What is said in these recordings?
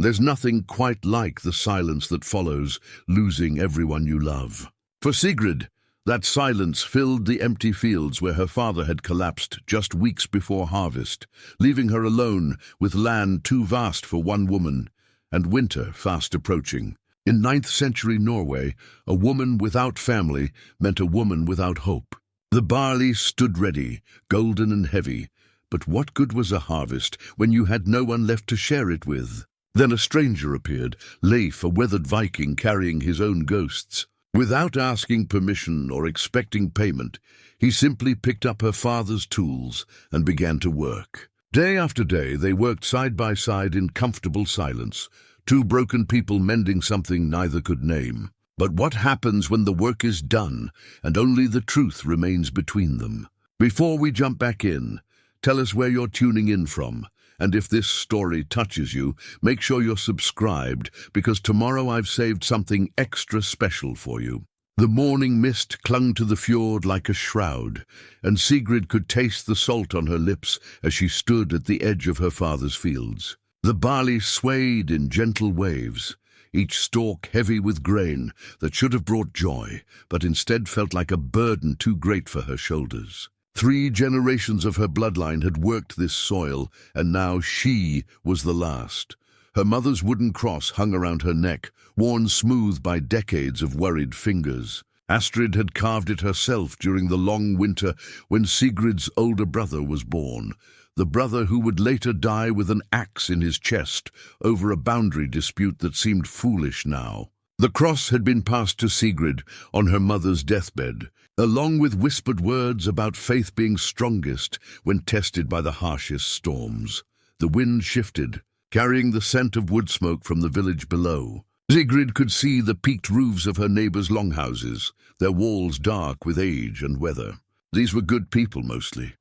There's nothing quite like the silence that follows losing everyone you love. For Sigrid, that silence filled the empty fields where her father had collapsed just weeks before harvest, leaving her alone with land too vast for one woman, and winter fast approaching. In 9th century Norway, a woman without family meant a woman without hope. The barley stood ready, golden and heavy, but what good was a harvest when you had no one left to share it with? Then a stranger appeared, Leif, a weathered Viking carrying his own ghosts. Without asking permission or expecting payment, he simply picked up her father's tools and began to work. Day after day they worked side by side in comfortable silence, two broken people mending something neither could name. But what happens when the work is done and only the truth remains between them? Before we jump back in, tell us where you're tuning in from, and if this story touches you, make sure you're subscribed, because tomorrow I've saved something extra special for you. The morning mist clung to the fjord like a shroud, and Sigrid could taste the salt on her lips as she stood at the edge of her father's fields. The barley swayed in gentle waves, each stalk heavy with grain that should have brought joy, but instead felt like a burden too great for her shoulders. 3 generations of her bloodline had worked this soil, and now she was the last. Her mother's wooden cross hung around her neck, worn smooth by decades of worried fingers. Astrid had carved it herself during the long winter when Sigrid's older brother was born, the brother who would later die with an axe in his chest over a boundary dispute that seemed foolish now. The cross had been passed to Sigrid on her mother's deathbed, along with whispered words about faith being strongest when tested by the harshest storms. The wind shifted, carrying the scent of wood smoke from the village below. Sigrid could see the peaked roofs of her neighbors' longhouses, their walls dark with age and weather. These were good people mostly,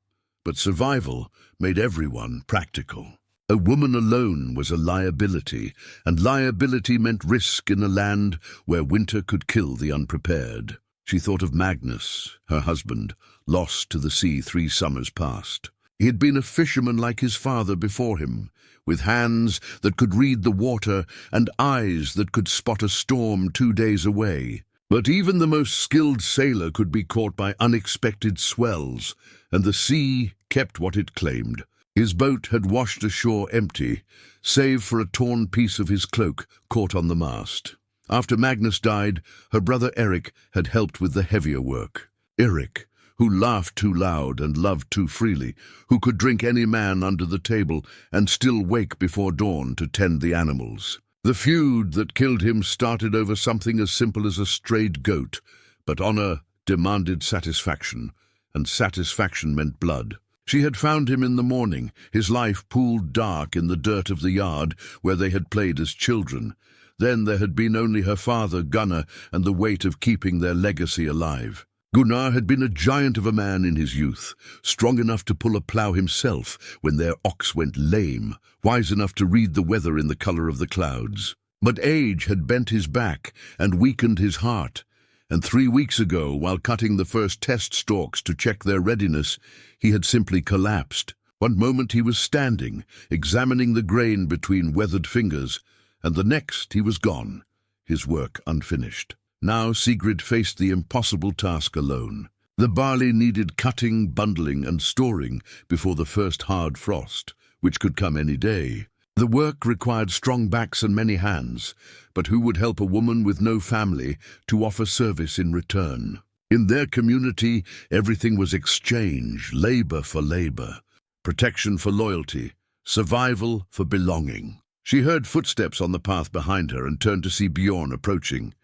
but survival made everyone practical. A woman alone was a liability, and liability meant risk in a land where winter could kill the unprepared. She thought of Magnus, her husband, lost to the sea 3 summers past. He had been a fisherman like his father before him, with hands that could read the water and eyes that could spot a storm 2 days away. But even the most skilled sailor could be caught by unexpected swells, and the sea kept what it claimed. His boat had washed ashore empty, save for a torn piece of his cloak caught on the mast. After Magnus died, her brother Eric had helped with the heavier work. Eric, who laughed too loud and loved too freely, who could drink any man under the table and still wake before dawn to tend the animals. The feud that killed him started over something as simple as a strayed goat, but honor demanded satisfaction, and satisfaction meant blood. She had found him in the morning, his life pooled dark in the dirt of the yard where they had played as children. Then there had been only her father, Gunnar, and the weight of keeping their legacy alive. Gunnar had been a giant of a man in his youth, strong enough to pull a plough himself when their ox went lame, wise enough to read the weather in the color of the clouds. But age had bent his back and weakened his heart, and 3 weeks ago, while cutting the first test stalks to check their readiness, he had simply collapsed. One moment he was standing, examining the grain between weathered fingers, and the next he was gone, his work unfinished. Now Sigrid faced the impossible task alone. The barley needed cutting, bundling, and storing before the first hard frost, which could come any day. The work required strong backs and many hands, but who would help a woman with no family to offer service in return? In their community, everything was exchange, labor for labor, protection for loyalty, survival for belonging. She heard footsteps on the path behind her and turned to see Bjorn approaching,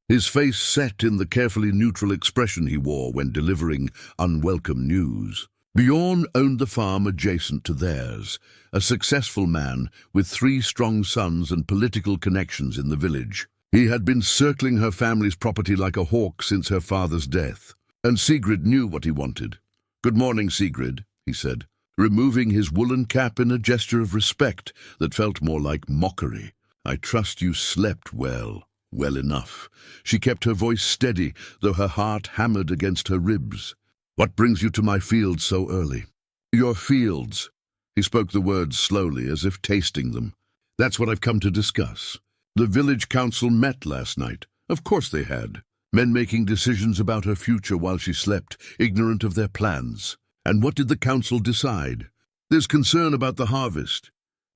his face set in the carefully neutral expression he wore when delivering unwelcome news. Bjorn owned the farm adjacent to theirs, a successful man with 3 strong sons and political connections in the village. He had been circling her family's property like a hawk since her father's death, and Sigrid knew what he wanted. "Good morning, Sigrid," he said, removing his woolen cap in a gesture of respect that felt more like mockery. "I trust you slept well." Well enough. She kept her voice steady, though her heart hammered against her ribs. "What brings you to my fields so early?" "Your fields." He spoke the words slowly, as if tasting them. That's what I've come to discuss. The village council met last night. Of course they had. Men making decisions about her future while she slept, ignorant of their plans. And what did the council decide? There's concern about the harvest.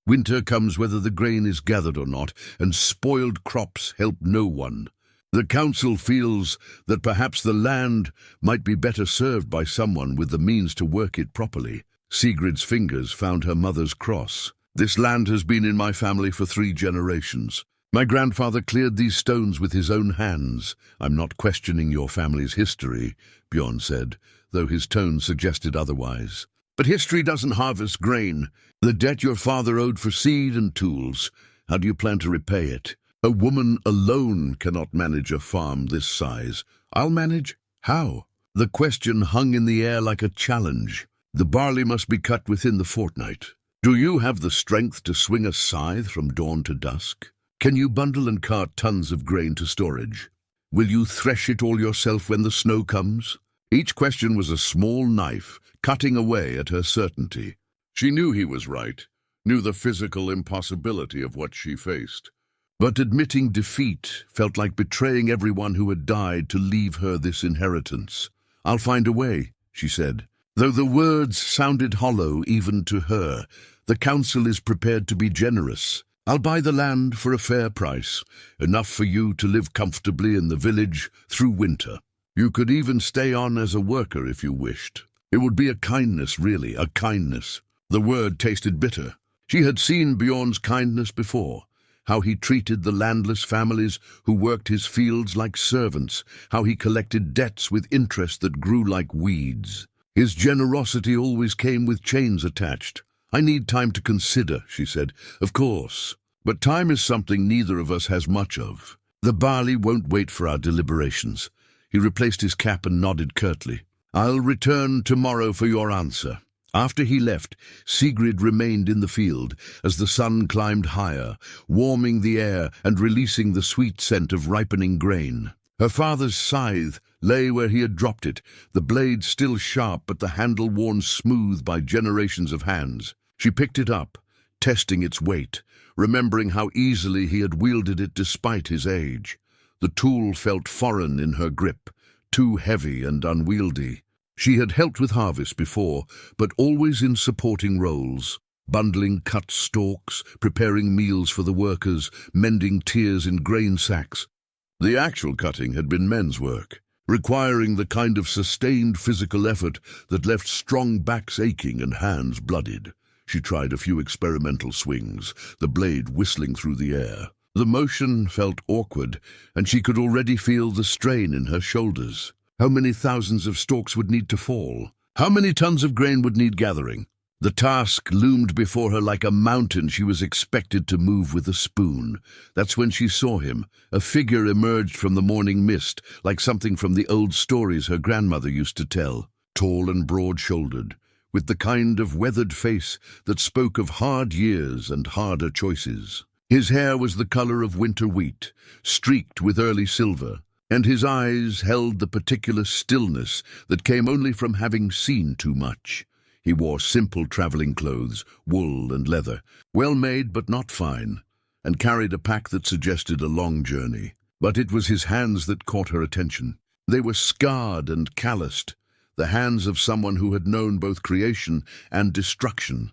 Winter comes whether the grain is gathered or not, and spoiled crops help no one. The council feels that perhaps the land might be better served by someone with the means to work it properly. Sigrid's fingers found her mother's cross. This land has been in my family for 3 generations. My grandfather cleared these stones with his own hands. I'm not questioning your family's history, Bjorn said, though his tone suggested otherwise. But history doesn't harvest grain. The debt your father owed for seed and tools. How do you plan to repay it? A woman alone cannot manage a farm this size. I'll manage? How? The question hung in the air like a challenge. The barley must be cut within the fortnight. Do you have the strength to swing a scythe from dawn to dusk? Can you bundle and cart tons of grain to storage? Will you thresh it all yourself when the snow comes? Each question was a small knife, cutting away at her certainty. She knew he was right, knew the physical impossibility of what she faced. But admitting defeat felt like betraying everyone who had died to leave her this inheritance. I'll find a way, she said. Though the words sounded hollow even to her, the council is prepared to be generous. I'll buy the land for a fair price, enough for you to live comfortably in the village through winter. You could even stay on as a worker if you wished. It would be a kindness, really, a kindness. The word tasted bitter. She had seen Bjorn's kindness before, how he treated the landless families who worked his fields like servants, how he collected debts with interest that grew like weeds. His generosity always came with chains attached. I need time to consider, she said. Of course, but time is something neither of us has much of. The barley won't wait for our deliberations. He replaced his cap and nodded curtly. I'll return tomorrow for your answer. After he left, Sigrid remained in the field as the sun climbed higher, warming the air and releasing the sweet scent of ripening grain. Her father's scythe lay where he had dropped it, the blade still sharp but the handle worn smooth by generations of hands. She picked it up, testing its weight, remembering how easily he had wielded it despite his age. The tool felt foreign in her grip, too heavy and unwieldy. She had helped with harvest before, but always in supporting roles, bundling cut stalks, preparing meals for the workers, mending tiers in grain sacks. The actual cutting had been men's work, requiring the kind of sustained physical effort that left strong backs aching and hands bloodied. She tried a few experimental swings, the blade whistling through the air. The motion felt awkward, and she could already feel the strain in her shoulders. How many thousands of stalks would need to fall? How many tons of grain would need gathering? The task loomed before her like a mountain she was expected to move with a spoon. That's when she saw him. A figure emerged from the morning mist, like something from the old stories her grandmother used to tell. Tall and broad-shouldered, with the kind of weathered face that spoke of hard years and harder choices. His hair was the color of winter wheat, streaked with early silver, and his eyes held the particular stillness that came only from having seen too much. He wore simple traveling clothes, wool and leather, well made but not fine, and carried a pack that suggested a long journey. But it was his hands that caught her attention. They were scarred and calloused, the hands of someone who had known both creation and destruction.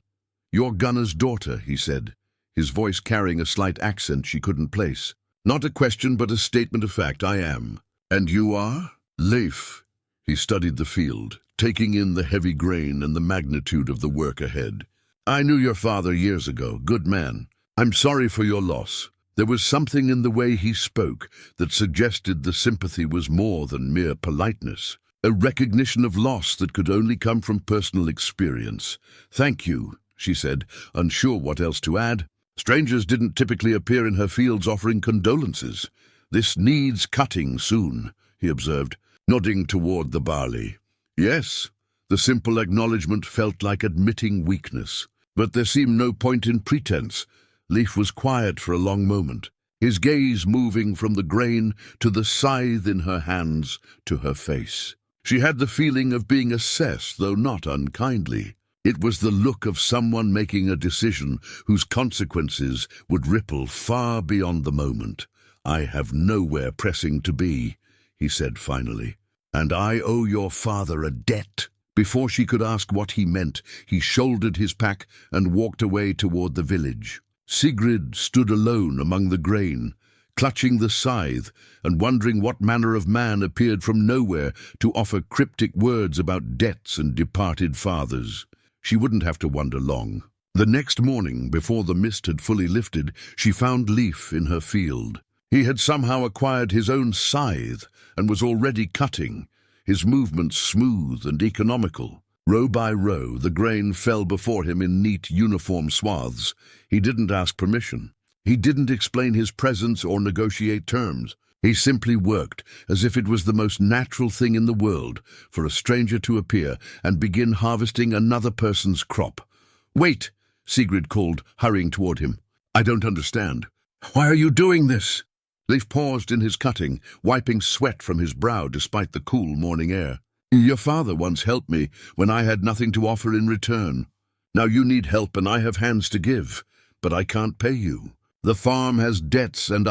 "You're Gunnar's daughter," he said, his voice carrying a slight accent she couldn't place. "Not a question, but a statement of fact. I am." "And you are?" "Leif." He studied the field, taking in the heavy grain and the magnitude of the work ahead. "I knew your father years ago. Good man. I'm sorry for your loss." There was something in the way he spoke that suggested the sympathy was more than mere politeness, a recognition of loss that could only come from personal experience. "Thank you," she said, unsure what else to add. Strangers didn't typically appear in her fields offering condolences. "This needs cutting soon," he observed, nodding toward the barley. "Yes." The simple acknowledgement felt like admitting weakness. But there seemed no point in pretense. Leif was quiet for a long moment, his gaze moving from the grain to the scythe in her hands to her face. She had the feeling of being assessed, though not unkindly. It was the look of someone making a decision whose consequences would ripple far beyond the moment. "I have nowhere pressing to be," he said finally, "and I owe your father a debt." Before she could ask what he meant, he shouldered his pack and walked away toward the village. Sigrid stood alone among the grain, clutching the scythe and wondering what manner of man appeared from nowhere to offer cryptic words about debts and departed fathers. She wouldn't have to wonder long. The next morning, before the mist had fully lifted, she found Leif in her field. He had somehow acquired his own scythe and was already cutting, his movements smooth and economical. Row by row, the grain fell before him in neat, uniform swaths. He didn't ask permission. He didn't explain his presence or negotiate terms. He simply worked, as if it was the most natural thing in the world for a stranger to appear and begin harvesting another person's crop. "Wait!" Sigrid called, hurrying toward him. "I don't understand. Why are you doing this?" Leif paused in his cutting, wiping sweat from his brow despite the cool morning air. "Your father once helped me when I had nothing to offer in return. Now you need help and I have hands to give, but I can't pay you. The farm has debts and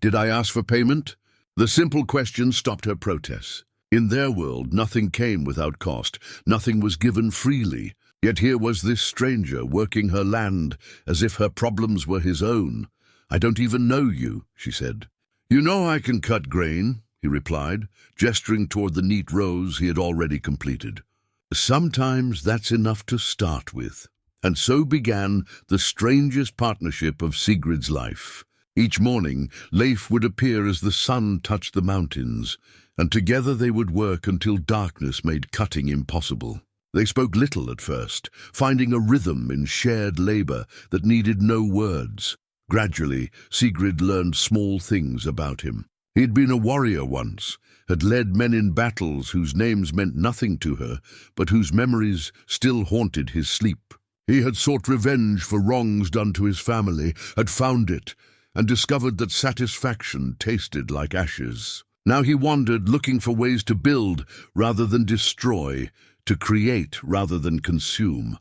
did I ask for payment?" The simple question stopped her protests. In their world, nothing came without cost, nothing was given freely. Yet here was this stranger working her land as if her problems were his own. "I don't even know you," she said. "You know I can cut grain," he replied, gesturing toward the neat rows he had already completed. "Sometimes that's enough to start with." And so began the strangest partnership of Sigrid's life. Each morning, Leif would appear as the sun touched the mountains, and together they would work until darkness made cutting impossible. They spoke little at first, finding a rhythm in shared labor that needed no words. Gradually, Sigrid learned small things about him. He had been a warrior once, had led men in battles whose names meant nothing to her, but whose memories still haunted his sleep. He had sought revenge for wrongs done to his family, had found it, and discovered that satisfaction tasted like ashes. Now he wandered, looking for ways to build rather than destroy, to create rather than consume.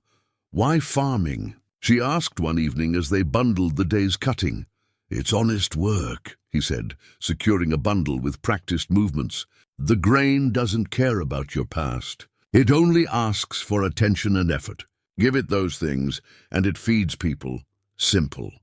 "Why farming?" she asked one evening as they bundled the day's cutting. "It's honest work," he said, securing a bundle with practiced movements. "The grain doesn't care about your past. It only asks for attention and effort. Give it those things, and it feeds people. Simple."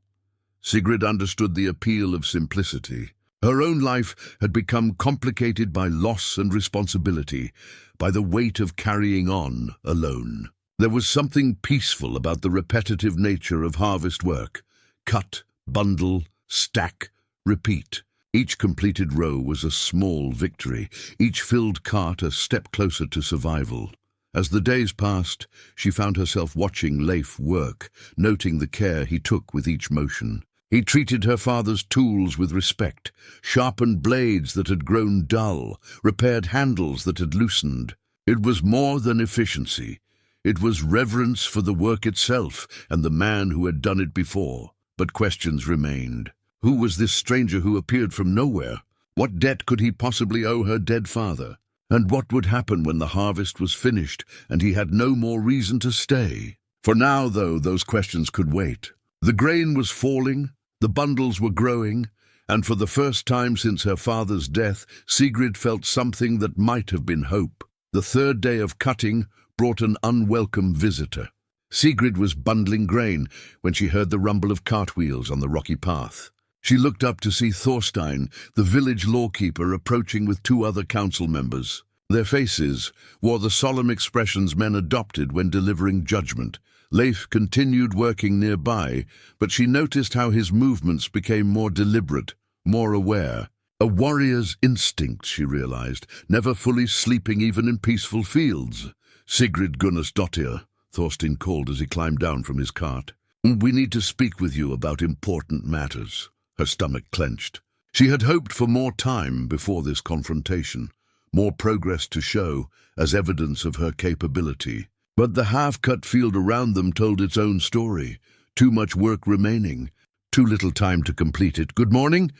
Sigrid understood the appeal of simplicity. Her own life had become complicated by loss and responsibility, by the weight of carrying on alone. There was something peaceful about the repetitive nature of harvest work. Cut, bundle, stack, repeat. Each completed row was a small victory, each filled cart a step closer to survival. As the days passed, she found herself watching Leif work, noting the care he took with each motion. He treated her father's tools with respect, sharpened blades that had grown dull, repaired handles that had loosened. It was more than efficiency. It was reverence for the work itself and the man who had done it before. But questions remained. Who was this stranger who appeared from nowhere? What debt could he possibly owe her dead father? And what would happen when the harvest was finished and he had no more reason to stay? For now, though, those questions could wait. The grain was falling, the bundles were growing, and for the first time since her father's death, Sigrid felt something that might have been hope. The third day of cutting brought an unwelcome visitor. Sigrid was bundling grain when she heard the rumble of cartwheels on the rocky path. She looked up to see Thorstein, the village lawkeeper, approaching with two other council members. Their faces wore the solemn expressions men adopted when delivering judgment. Leif continued working nearby, but she noticed how his movements became more deliberate, more aware. A warrior's instincts, she realized, never fully sleeping even in peaceful fields. "Sigrid Gunnarsdottir," Thorstein called as he climbed down from his cart. "We need to speak with you about important matters." Her stomach clenched. She had hoped for more time before this confrontation, more progress to show as evidence of her capability. But the half-cut field around them told its own story. Too much work remaining, too little time to complete it. "Good morning,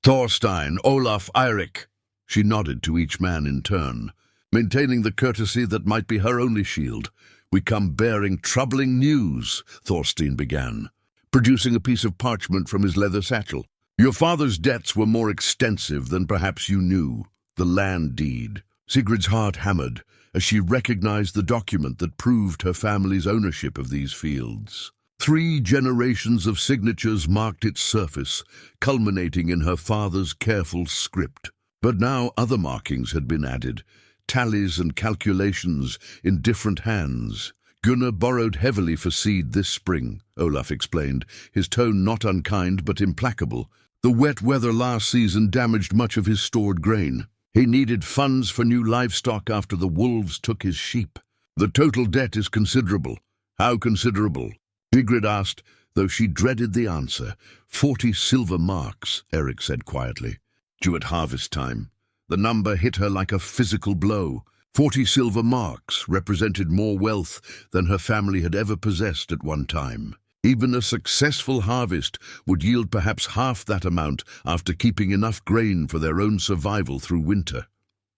Thorstein, Olaf, Eirik." She nodded to each man in turn, maintaining the courtesy that might be her only shield. "We come bearing troubling news," Thorstein began, producing a piece of parchment from his leather satchel. "Your father's debts were more extensive than perhaps you knew. The land deed." Sigrid's heart hammered as she recognized the document that proved her family's ownership of these fields. 3 generations of signatures marked its surface, culminating in her father's careful script. But now other markings had been added, tallies and calculations in different hands. "Gunnar borrowed heavily for seed this spring," Olaf explained, his tone not unkind but implacable. "The wet weather last season damaged much of his stored grain. He needed funds for new livestock after the wolves took his sheep. The total debt is considerable." "How considerable?" Sigrid asked, though she dreaded the answer. 40 silver marks, Eric said quietly. Due at harvest time. The number hit her like a physical blow. 40 silver marks represented more wealth than her family had ever possessed at one time. Even a successful harvest would yield perhaps half that amount after keeping enough grain for their own survival through winter.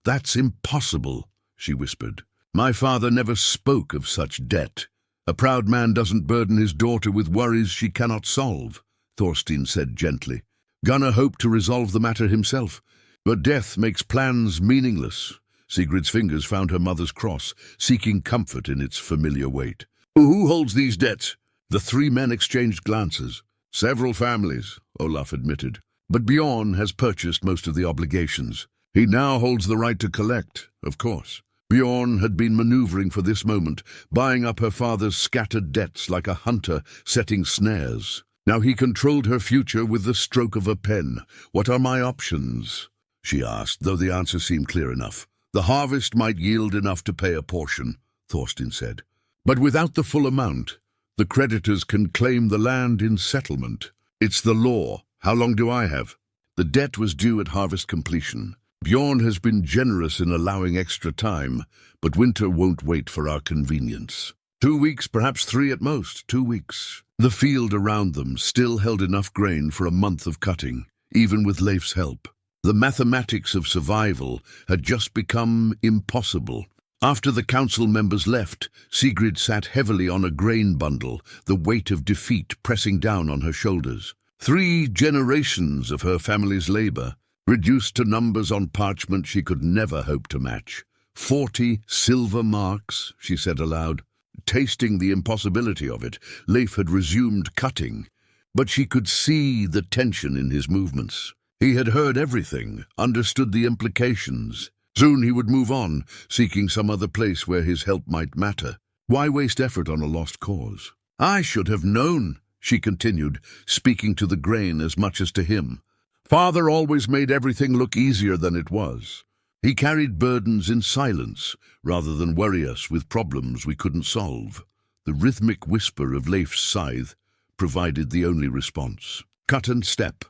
"That's impossible," she whispered. "My father never spoke of such debt. A proud man doesn't burden his daughter with worries she cannot solve," Thorstein said gently. Gunnar hoped to resolve the matter himself, but death makes plans meaningless. Sigrid's fingers found her mother's cross, seeking comfort in its familiar weight. "Who holds these debts?" The 3 men exchanged glances. "Several families," Olaf admitted. "But Bjorn has purchased most of the obligations. He now holds the right to collect, of course." Bjorn had been maneuvering for this moment, buying up her father's scattered debts like a hunter setting snares. Now he controlled her future with the stroke of a pen. "What are my options?" she asked, though the answer seemed clear enough. "The harvest might yield enough to pay a portion," Thorstein said. "But without the full amount, the creditors can claim the land in settlement. It's the law. How long do I have?" The debt was due at harvest completion. "Bjorn has been generous in allowing extra time, but winter won't wait for our convenience. 2 weeks, perhaps 3 at most, 2 weeks. The field around them still held enough grain for a month of cutting, even with Leif's help. The mathematics of survival had just become impossible. After the council members left, Sigrid sat heavily on a grain bundle, the weight of defeat pressing down on her shoulders. 3 generations of her family's labor, reduced to numbers on parchment she could never hope to match. 40 silver marks, she said aloud. Tasting the impossibility of it, Leif had resumed cutting, but she could see the tension in his movements. He had heard everything, understood the implications. Soon he would move on, seeking some other place where his help might matter. Why waste effort on a lost cause? "I should have known," she continued, speaking to the grain as much as to him. "Father always made everything look easier than it was. He carried burdens in silence, rather than worry us with problems we couldn't solve." The rhythmic whisper of Leif's scythe provided the only response. Cut and step,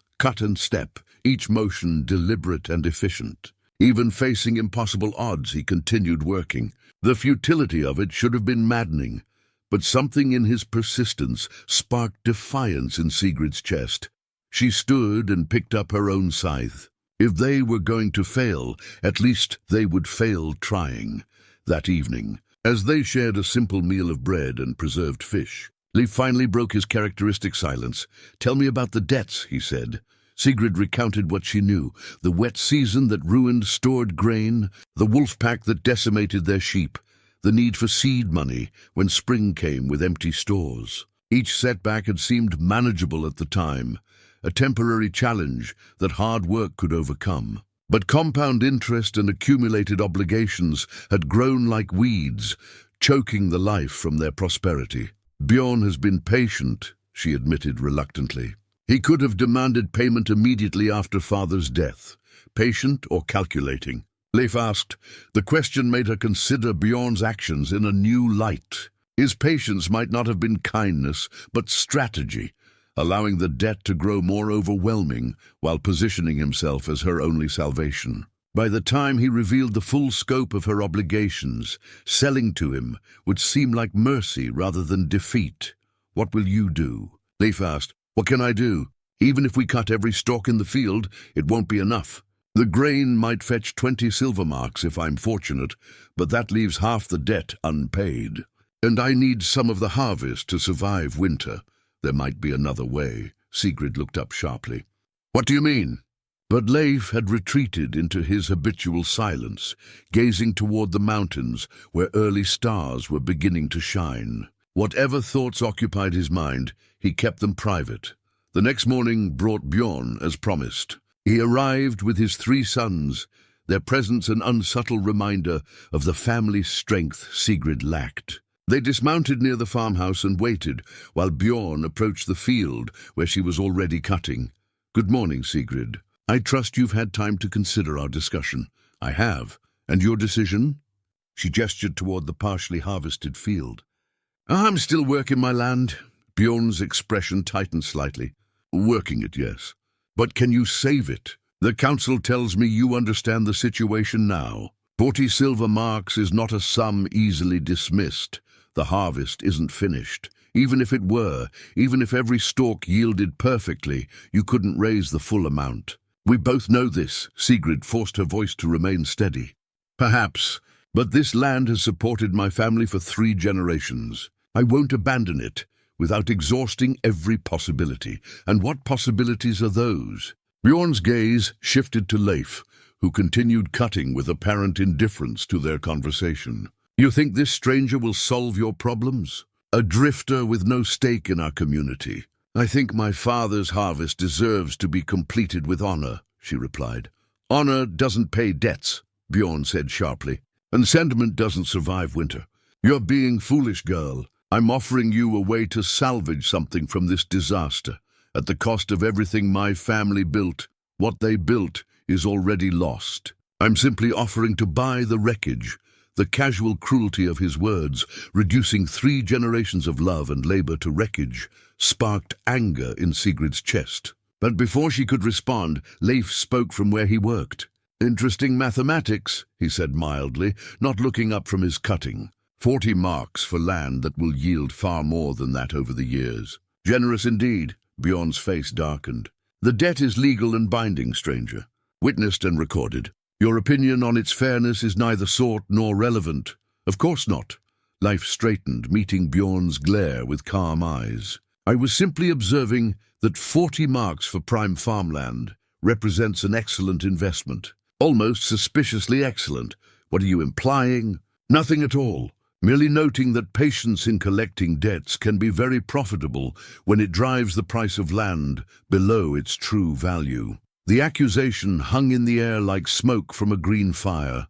each motion deliberate and efficient. Even facing impossible odds, he continued working. The futility of it should have been maddening, but something in his persistence sparked defiance in Sigrid's chest. She stood and picked up her own scythe. If they were going to fail, at least they would fail trying. That evening, as they shared a simple meal of bread and preserved fish, Leif finally broke his characteristic silence. "Tell me about the debts," he said. Sigrid recounted what she knew: the wet season that ruined stored grain, the wolf pack that decimated their sheep, the need for seed money when spring came with empty stores. Each setback had seemed manageable at the time, a temporary challenge that hard work could overcome. But compound interest and accumulated obligations had grown like weeds, choking the life from their prosperity. "Bjorn has been patient," she admitted reluctantly. "He could have demanded payment immediately after father's death. Patient or calculating?" Leif asked. The question made her consider Bjorn's actions in a new light. His patience might not have been kindness, but strategy, allowing the debt to grow more overwhelming while positioning himself as her only salvation. By the time he revealed the full scope of her obligations, selling to him would seem like mercy rather than defeat. "What will you do?" Leif asked. "What can I do? Even if we cut every stalk in the field, it won't be enough. The grain might fetch 20 silver marks if I'm fortunate, but that leaves half the debt unpaid." And I need some of the harvest to survive winter. There might be another way. Sigrid looked up sharply. What do you mean? But Leif had retreated into his habitual silence, gazing toward the mountains where early stars were beginning to shine. Whatever thoughts occupied his mind, he kept them private. The next morning brought Bjorn as promised. He arrived with his 3 sons, their presence an unsubtle reminder of the family strength Sigrid lacked. They dismounted near the farmhouse and waited while Bjorn approached the field where she was already cutting. Good morning, Sigrid. I trust you've had time to consider our discussion. I have. And your decision? She gestured toward the partially harvested field. I'm still working my land. Bjorn's expression tightened slightly. Working it, yes. But can you save it? The council tells me you understand the situation now. 40 silver marks is not a sum easily dismissed. The harvest isn't finished. Even if it were, even if every stalk yielded perfectly, you couldn't raise the full amount. We both know this. Sigrid forced her voice to remain steady. Perhaps, but this land has supported my family for 3 generations. I won't abandon it without exhausting every possibility. And what possibilities are those? Bjorn's gaze shifted to Leif, who continued cutting with apparent indifference to their conversation. You think this stranger will solve your problems? A drifter with no stake in our community. I think my father's harvest deserves to be completed with honor, she replied. Honor doesn't pay debts, Bjorn said sharply, and sentiment doesn't survive winter. You're being foolish, girl. I'm offering you a way to salvage something from this disaster. At the cost of everything my family built, what they built is already lost. I'm simply offering to buy the wreckage. The casual cruelty of his words, reducing 3 generations of love and labor to wreckage, sparked anger in Sigrid's chest. But before she could respond, Leif spoke from where he worked. Interesting mathematics, he said mildly, not looking up from his cutting. 40 marks for land that will yield far more than that over the years. Generous indeed, Bjorn's face darkened. The debt is legal and binding, stranger. Witnessed and recorded. Your opinion on its fairness is neither sought nor relevant. Of course not. Leif straightened, meeting Bjorn's glare with calm eyes. I was simply observing that 40 marks for prime farmland represents an excellent investment. Almost suspiciously excellent. What are you implying? Nothing at all. Merely noting that patience in collecting debts can be very profitable when it drives the price of land below its true value. The accusation hung in the air like smoke from a green fire,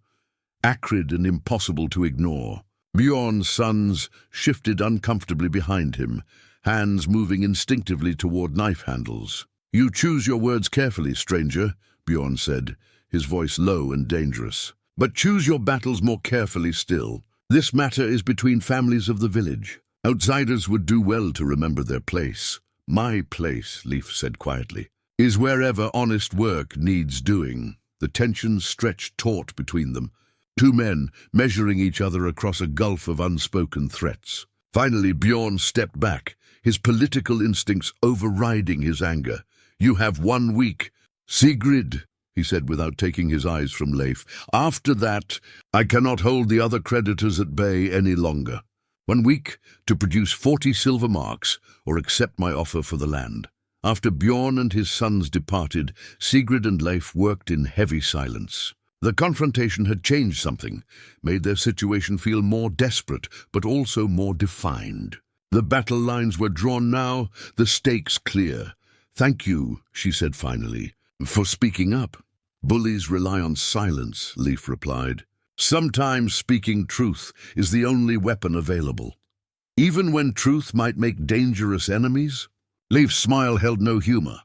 acrid and impossible to ignore. Bjorn's sons shifted uncomfortably behind him, hands moving instinctively toward knife handles. You choose your words carefully, stranger, Bjorn said, his voice low and dangerous. But choose your battles more carefully still. This matter is between families of the village. Outsiders would do well to remember their place. My place, Leif said quietly, is wherever honest work needs doing. The tension stretched taut between them, 2 men measuring each other across a gulf of unspoken threats. Finally, Bjorn stepped back, his political instincts overriding his anger. You have 1 week. Sigrid, he said without taking his eyes from Leif. After that, I cannot hold the other creditors at bay any longer. 1 week to produce 40 silver marks or accept my offer for the land. After Bjorn and his sons departed, Sigrid and Leif worked in heavy silence. The confrontation had changed something, made their situation feel more desperate, but also more defined. The battle lines were drawn now, the stakes clear. Thank you, she said finally, for speaking up. Bullies rely on silence, Leif replied. Sometimes speaking truth is the only weapon available. Even when truth might make dangerous enemies? Leif's smile held no humor.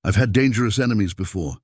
I've had dangerous enemies before.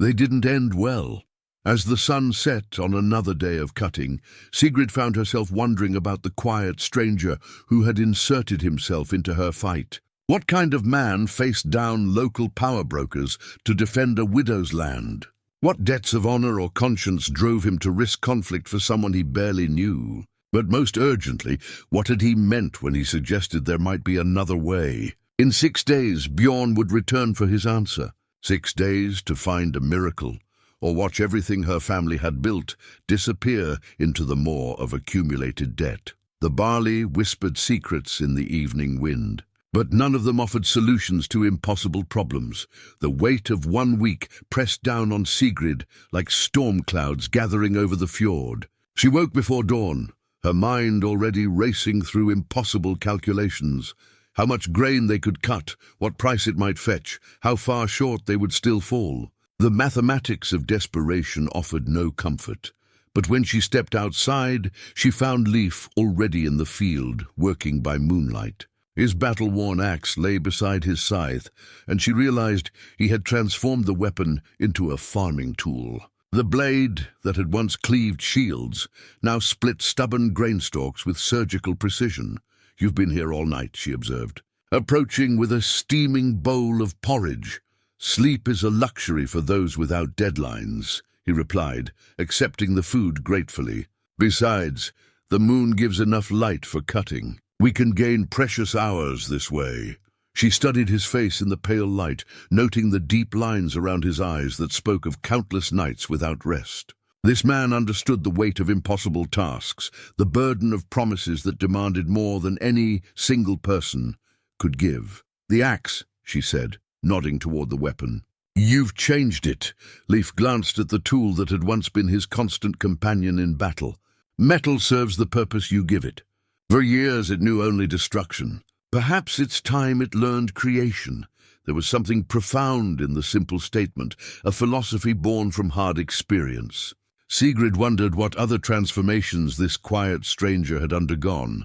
They didn't end well. As the sun set on another day of cutting, Sigrid found herself wondering about the quiet stranger who had inserted himself into her fight. What kind of man faced down local power brokers to defend a widow's land? What debts of honor or conscience drove him to risk conflict for someone he barely knew? But most urgently, what had he meant when he suggested there might be another way? In 6 days, Bjorn would return for his answer. 6 days to find a miracle, or watch everything her family had built disappear into the maw of accumulated debt. The barley whispered secrets in the evening wind. But none of them offered solutions to impossible problems. The weight of 1 week pressed down on Sigrid like storm clouds gathering over the fjord. She woke before dawn, her mind already racing through impossible calculations. How much grain they could cut, what price it might fetch, how far short they would still fall. The mathematics of desperation offered no comfort. But when she stepped outside, she found Leif already in the field, working by moonlight. His battle-worn axe lay beside his scythe, and she realized he had transformed the weapon into a farming tool. The blade, that had once cleaved shields, now split stubborn grain stalks with surgical precision. "You've been here all night," she observed, approaching with a steaming bowl of porridge. "Sleep is a luxury for those without deadlines," he replied, accepting the food gratefully. "Besides, the moon gives enough light for cutting. We can gain precious hours this way." She studied his face in the pale light, noting the deep lines around his eyes that spoke of countless nights without rest. This man understood the weight of impossible tasks, the burden of promises that demanded more than any single person could give. "The axe," she said, nodding toward the weapon. "You've changed it." Leif glanced at the tool that had once been his constant companion in battle. "Metal serves the purpose you give it. For years it knew only destruction. Perhaps it's time it learned creation." There was something profound in the simple statement, a philosophy born from hard experience. Sigrid wondered what other transformations this quiet stranger had undergone,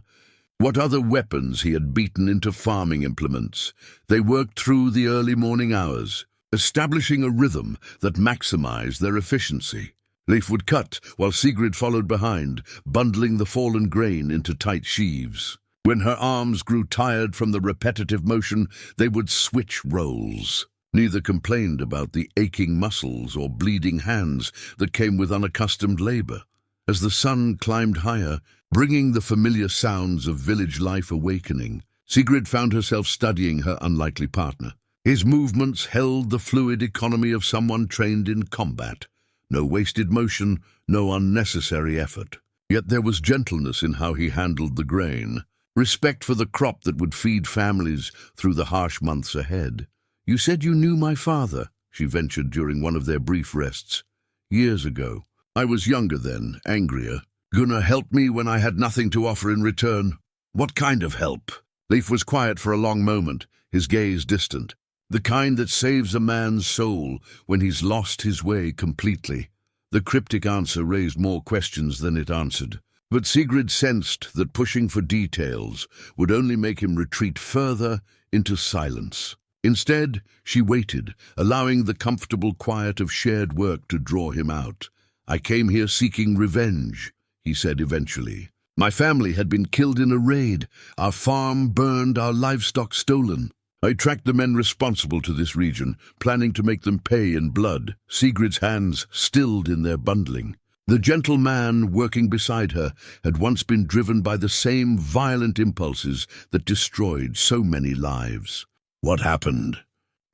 what other weapons he had beaten into farming implements. They worked through the early morning hours, establishing a rhythm that maximized their efficiency. Leif would cut, while Sigrid followed behind, bundling the fallen grain into tight sheaves. When her arms grew tired from the repetitive motion, they would switch roles. Neither complained about the aching muscles or bleeding hands that came with unaccustomed labor. As the sun climbed higher, bringing the familiar sounds of village life awakening, Sigrid found herself studying her unlikely partner. His movements held the fluid economy of someone trained in combat. No wasted motion, no unnecessary effort. Yet there was gentleness in how he handled the grain, respect for the crop that would feed families through the harsh months ahead. "You said you knew my father," she ventured during one of their brief rests. "Years ago. I was younger then, angrier. Gunnar helped me when I had nothing to offer in return." "What kind of help?" Leif was quiet for a long moment, his gaze distant. "The kind that saves a man's soul when he's lost his way completely." The cryptic answer raised more questions than it answered. But Sigrid sensed that pushing for details would only make him retreat further into silence. Instead, she waited, allowing the comfortable quiet of shared work to draw him out. "I came here seeking revenge," he said eventually. "My family had been killed in a raid, our farm burned, our livestock stolen. I tracked the men responsible to this region, planning to make them pay in blood." Sigrid's hands stilled in their bundling. The gentle man working beside her had once been driven by the same violent impulses that destroyed so many lives. "What happened?"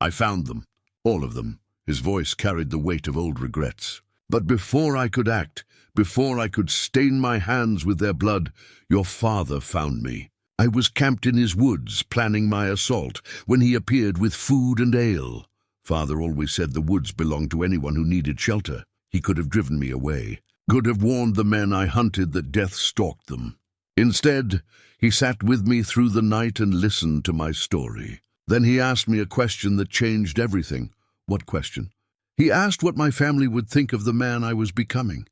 "I found them, all of them." His voice carried the weight of old regrets. "But before I could act, before I could stain my hands with their blood, your father found me. I was camped in his woods, planning my assault, when he appeared with food and ale. Father always said the woods belonged to anyone who needed shelter. He could have driven me away, could have warned the men I hunted that death stalked them. Instead, he sat with me through the night and listened to my story. Then he asked me a question that changed everything." "What question?" "He asked what my family would think of the man I was becoming.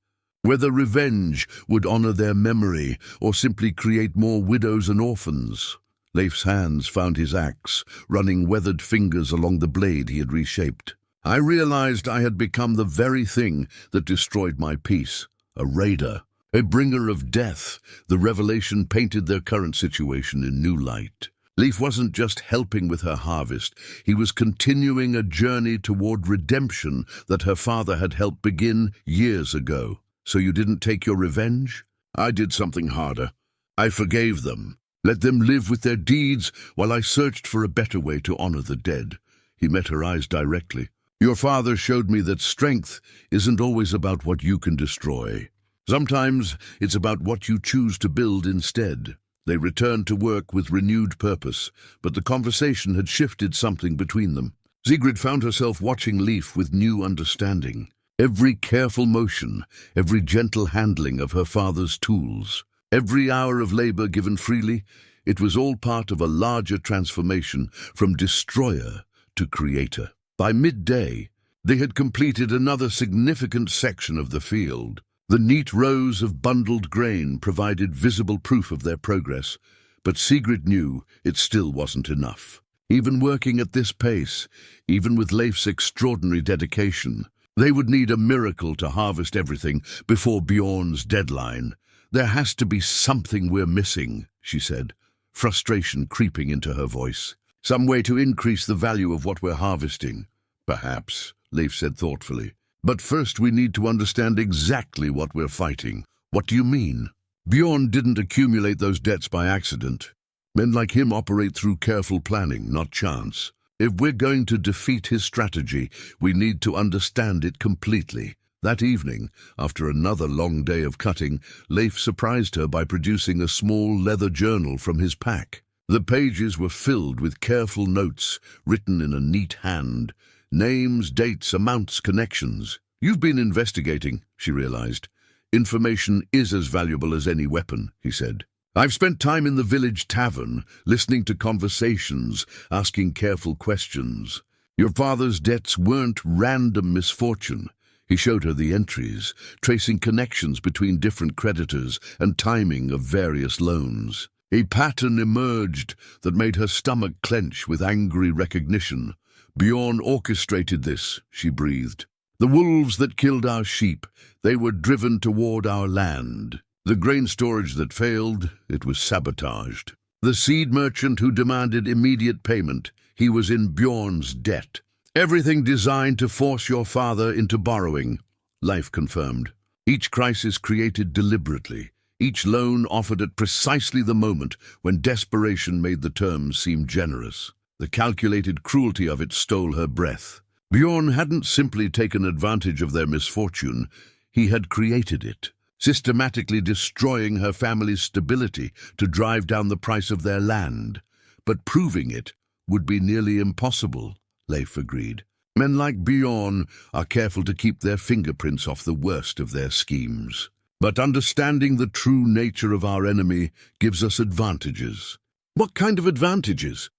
Whether revenge would honor their memory or simply create more widows and orphans." Leif's hands found his axe, running weathered fingers along the blade he had reshaped. "I realized I had become the very thing that destroyed my peace. A raider, a bringer of death." The revelation painted their current situation in new light. Leif wasn't just helping with her harvest, he was continuing a journey toward redemption that her father had helped begin years ago. "So you didn't take your revenge?" "I did something harder. I forgave them, let them live with their deeds while I searched for a better way to honor the dead." He met her eyes directly. "Your father showed me that strength isn't always about what you can destroy. Sometimes it's about what you choose to build instead. They returned to work with renewed purpose, but the conversation had shifted something between them. Sigrid found herself watching Leif with new understanding. Every careful motion, every gentle handling of her father's tools, every hour of labor given freely, it was all part of a larger transformation from destroyer to creator. By midday, they had completed another significant section of the field. The neat rows of bundled grain provided visible proof of their progress, but Sigrid knew it still wasn't enough. Even working at this pace, even with Leif's extraordinary dedication, they would need a miracle to harvest everything before Bjorn's deadline. "There has to be something we're missing," she said, frustration creeping into her voice. "Some way to increase the value of what we're harvesting." "Perhaps," Leif said thoughtfully. "But first we need to understand exactly what we're fighting." "What do you mean?" "Bjorn didn't accumulate those debts by accident. Men like him operate through careful planning, not chance. If we're going to defeat his strategy, we need to understand it completely." That evening, after another long day of cutting, Leif surprised her by producing a small leather journal from his pack. The pages were filled with careful notes, written in a neat hand. Names, dates, amounts, connections. "You've been investigating," she realized. "Information is as valuable as any weapon," he said. "I've spent time in the village tavern, listening to conversations, asking careful questions. Your father's debts weren't random misfortune." He showed her the entries, tracing connections between different creditors and timing of various loans. A pattern emerged that made her stomach clench with angry recognition. "Bjorn orchestrated this," she breathed. "The wolves that killed our sheep, they were driven toward our land. The grain storage that failed, it was sabotaged. The seed merchant who demanded immediate payment, he was in Bjorn's debt. Everything designed to force your father into borrowing," Leif confirmed. "Each crisis created deliberately, each loan offered at precisely the moment when desperation made the terms seem generous. The calculated cruelty of it stole her breath. Bjorn hadn't simply taken advantage of their misfortune, he had created it, systematically destroying her family's stability to drive down the price of their land. But proving it would be nearly impossible," Leif agreed. "Men like Bjorn are careful to keep their fingerprints off the worst of their schemes. But understanding the true nature of our enemy gives us advantages." "What kind of advantages?"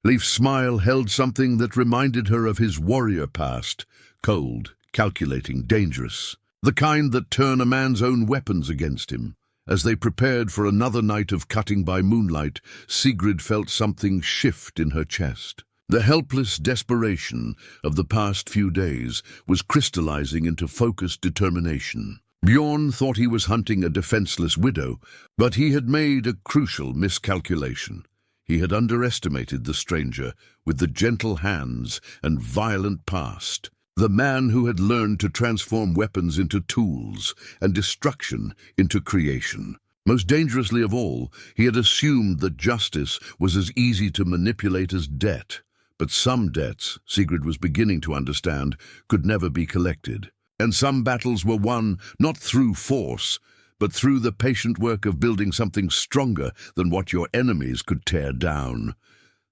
Leif's smile held something that reminded her of his warrior past, cold, calculating, dangerous. The kind that turn a man's own weapons against him. As they prepared for another night of cutting by moonlight, Sigrid felt something shift in her chest. The helpless desperation of the past few days was crystallizing into focused determination. Bjorn thought he was hunting a defenseless widow, but he had made a crucial miscalculation. He had underestimated the stranger with the gentle hands and violent past. The man who had learned to transform weapons into tools and destruction into creation. Most dangerously of all, he had assumed that justice was as easy to manipulate as debt. But some debts, Sigrid was beginning to understand, could never be collected. And some battles were won not through force, but through the patient work of building something stronger than what your enemies could tear down.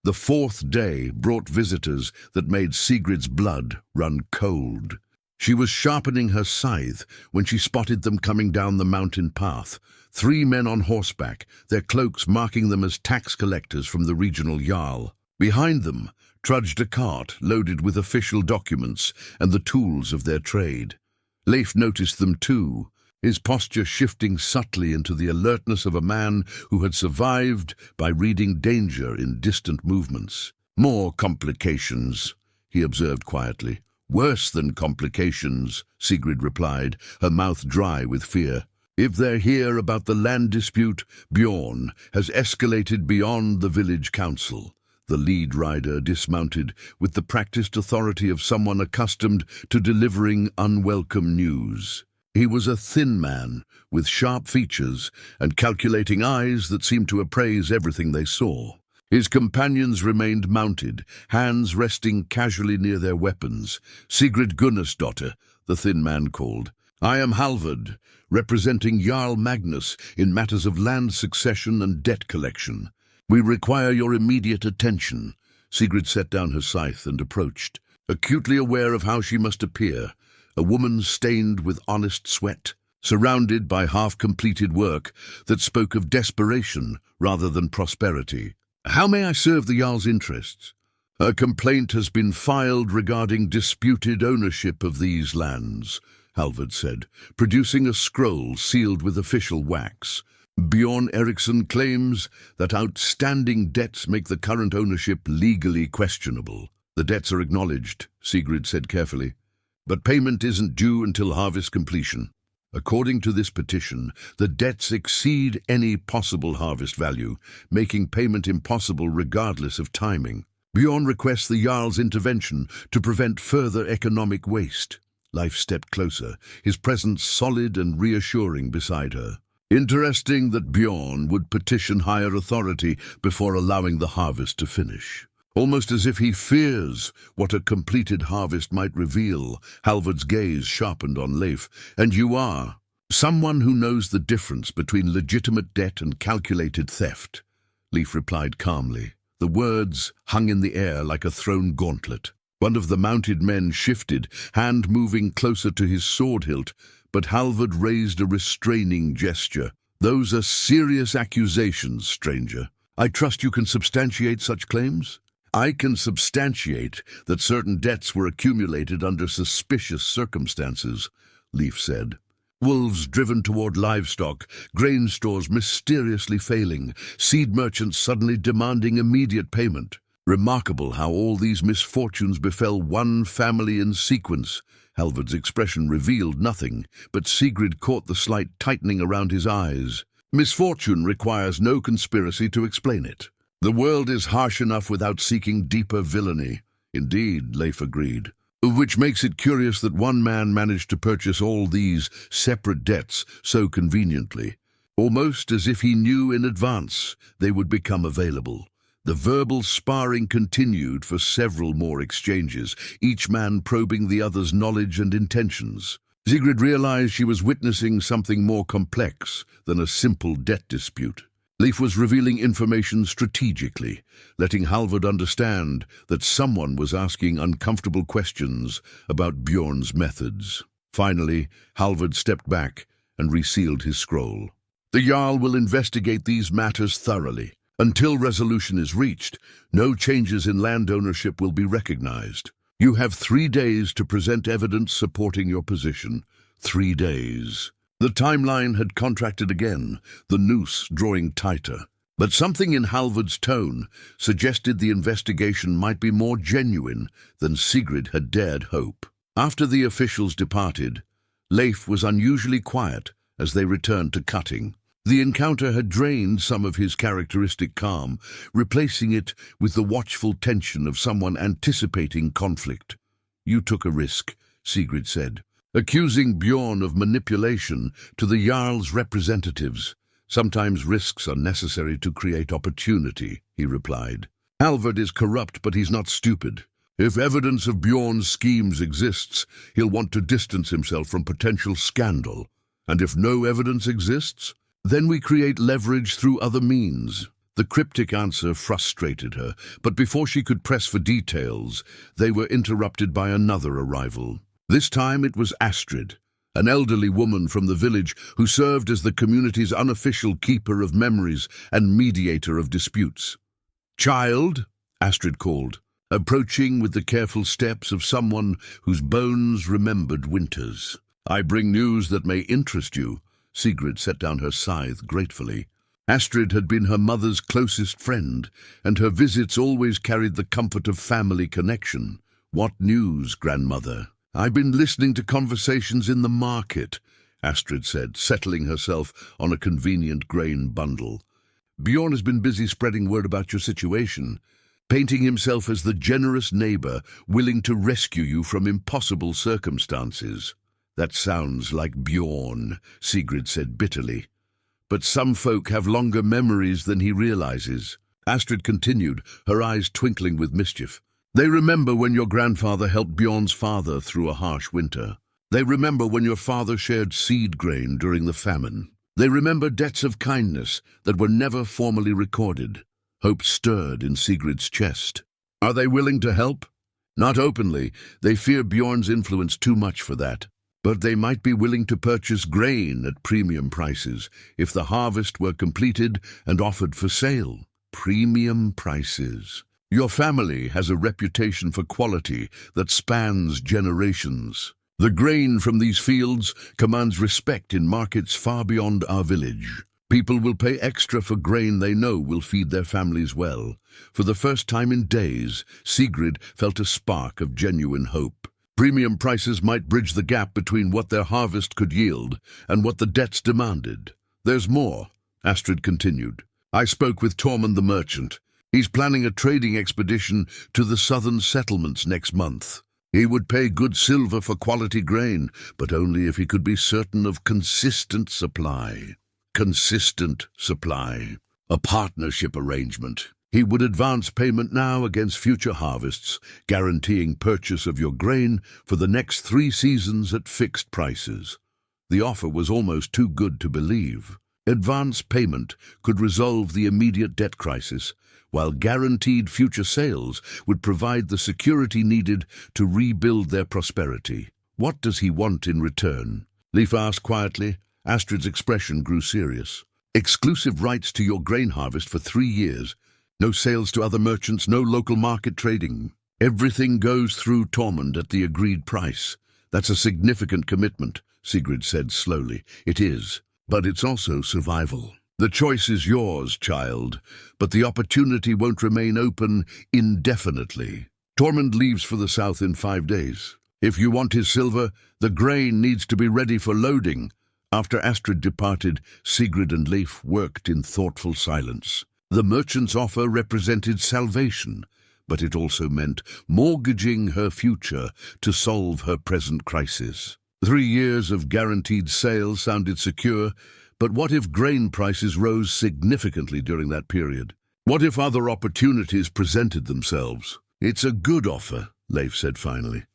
The fourth day brought visitors that made Sigrid's blood run cold. She was sharpening her scythe when she spotted them coming down the mountain path. 3 men on horseback, their cloaks marking them as tax collectors from the regional jarl. Behind them trudged a cart loaded with official documents and the tools of their trade. Leif noticed them too, his posture shifting subtly into the alertness of a man who had survived by reading danger in distant movements. "More complications," he observed quietly. "Worse than complications," Sigrid replied, her mouth dry with fear. "If they're here about the land dispute, Bjorn has escalated beyond the village council." The lead rider dismounted with the practiced authority of someone accustomed to delivering unwelcome news. He was a thin man, with sharp features and calculating eyes that seemed to appraise everything they saw. His companions remained mounted, hands resting casually near their weapons. "Sigrid Gunnarsdottir," the thin man called. I am Halvard, representing Jarl Magnus in matters of land succession and debt collection. We require your immediate attention." Sigrid set down her scythe and approached, acutely aware of how she must appear, a woman stained with honest sweat, surrounded by half-completed work that spoke of desperation rather than prosperity. "How may I serve the Jarl's interests?" "A complaint has been filed regarding disputed ownership of these lands," Halvard said, producing a scroll sealed with official wax. "Bjorn Eriksson claims that outstanding debts make the current ownership legally questionable." "The debts are acknowledged," Sigrid said carefully, "but payment isn't due until harvest completion. According to this petition, the debts exceed any possible harvest value, making payment impossible regardless of timing. Bjorn requests the Jarl's intervention to prevent further economic waste." Leif stepped closer, his presence solid and reassuring beside her. "Interesting that Bjorn would petition higher authority before allowing the harvest to finish. Almost as if he fears what a completed harvest might reveal." Halvard's gaze sharpened on Leif. "And you are someone who knows the difference between legitimate debt and calculated theft," Leif replied calmly. The words hung in the air like a thrown gauntlet. One of the mounted men shifted, hand moving closer to his sword hilt, but Halvard raised a restraining gesture. "Those are serious accusations, stranger. I trust you can substantiate such claims?" "I can substantiate that certain debts were accumulated under suspicious circumstances," Leif said. "Wolves driven toward livestock, grain stores mysteriously failing, seed merchants suddenly demanding immediate payment. Remarkable how all these misfortunes befell one family in sequence." Halvard's expression revealed nothing, but Sigrid caught the slight tightening around his eyes. "Misfortune requires no conspiracy to explain it. The world is harsh enough without seeking deeper villainy." "Indeed," Leif agreed. "Which makes it curious that one man managed to purchase all these separate debts so conveniently, almost as if he knew in advance they would become available." The verbal sparring continued for several more exchanges, each man probing the other's knowledge and intentions. Sigrid realized she was witnessing something more complex than a simple debt dispute. Leif was revealing information strategically, letting Halvard understand that someone was asking uncomfortable questions about Bjorn's methods. Finally, Halvard stepped back and resealed his scroll. "The Jarl will investigate these matters thoroughly. Until resolution is reached, no changes in land ownership will be recognized. You have 3 days to present evidence supporting your position. 3 days." The timeline had contracted again, the noose drawing tighter. But something in Halvard's tone suggested the investigation might be more genuine than Sigrid had dared hope. After the officials departed, Leif was unusually quiet as they returned to cutting. The encounter had drained some of his characteristic calm, replacing it with the watchful tension of someone anticipating conflict. "You took a risk," Sigrid said, accusing Bjorn of manipulation to the Jarl's representatives. "Sometimes risks are necessary to create opportunity," he replied. "Halvard is corrupt, but he's not stupid. If evidence of Bjorn's schemes exists, he'll want to distance himself from potential scandal. And if no evidence exists, then we create leverage through other means." The cryptic answer frustrated her, but before she could press for details, they were interrupted by another arrival. This time it was Astrid, an elderly woman from the village who served as the community's unofficial keeper of memories and mediator of disputes. "Child," Astrid called, approaching with the careful steps of someone whose bones remembered winters. "I bring news that may interest you." Sigrid set down her scythe gratefully. Astrid had been her mother's closest friend, and her visits always carried the comfort of family connection. "What news, grandmother?" "I've been listening to conversations in the market," Astrid said, settling herself on a convenient grain bundle. "Bjorn has been busy spreading word about your situation, painting himself as the generous neighbor willing to rescue you from impossible circumstances." "That sounds like Bjorn," Sigrid said bitterly. "But some folk have longer memories than he realizes." Astrid continued, her eyes twinkling with mischief. "They remember when your grandfather helped Bjorn's father through a harsh winter. They remember when your father shared seed grain during the famine. They remember debts of kindness that were never formally recorded. Hope stirred in Sigrid's chest. Are they willing to help? Not openly. They fear Bjorn's influence too much for that. But they might be willing to purchase grain at premium prices if the harvest were completed and offered for sale. Premium prices. Your family has a reputation for quality that spans generations. The grain from these fields commands respect in markets far beyond our village. People will pay extra for grain they know will feed their families well. For the first time in days, Sigrid felt a spark of genuine hope. Premium prices might bridge the gap between what their harvest could yield and what the debts demanded. There's more, Astrid continued. I spoke with Tormund the merchant. He's planning a trading expedition to the southern settlements next month. He would pay good silver for quality grain, but only if he could be certain of consistent supply. Consistent supply. A partnership arrangement. He would advance payment now against future harvests, guaranteeing purchase of your grain for the next 3 seasons at fixed prices. The offer was almost too good to believe. Advance payment could resolve the immediate debt crisis, while guaranteed future sales would provide the security needed to rebuild their prosperity. What does he want in return? Leif asked quietly. Astrid's expression grew serious. Exclusive rights to your grain harvest for 3 years. No sales to other merchants, no local market trading. Everything goes through Tormund at the agreed price. That's a significant commitment, Sigrid said slowly. It is, but it's also survival. The choice is yours, child, but the opportunity won't remain open indefinitely. Tormund leaves for the south in 5 days. If you want his silver, the grain needs to be ready for loading. After Astrid departed, Sigrid and Leif worked in thoughtful silence. The merchant's offer represented salvation, but it also meant mortgaging her future to solve her present crisis. 3 years of guaranteed sales sounded secure, but what if grain prices rose significantly during that period? What if other opportunities presented themselves? It's a good offer, Leif said finally.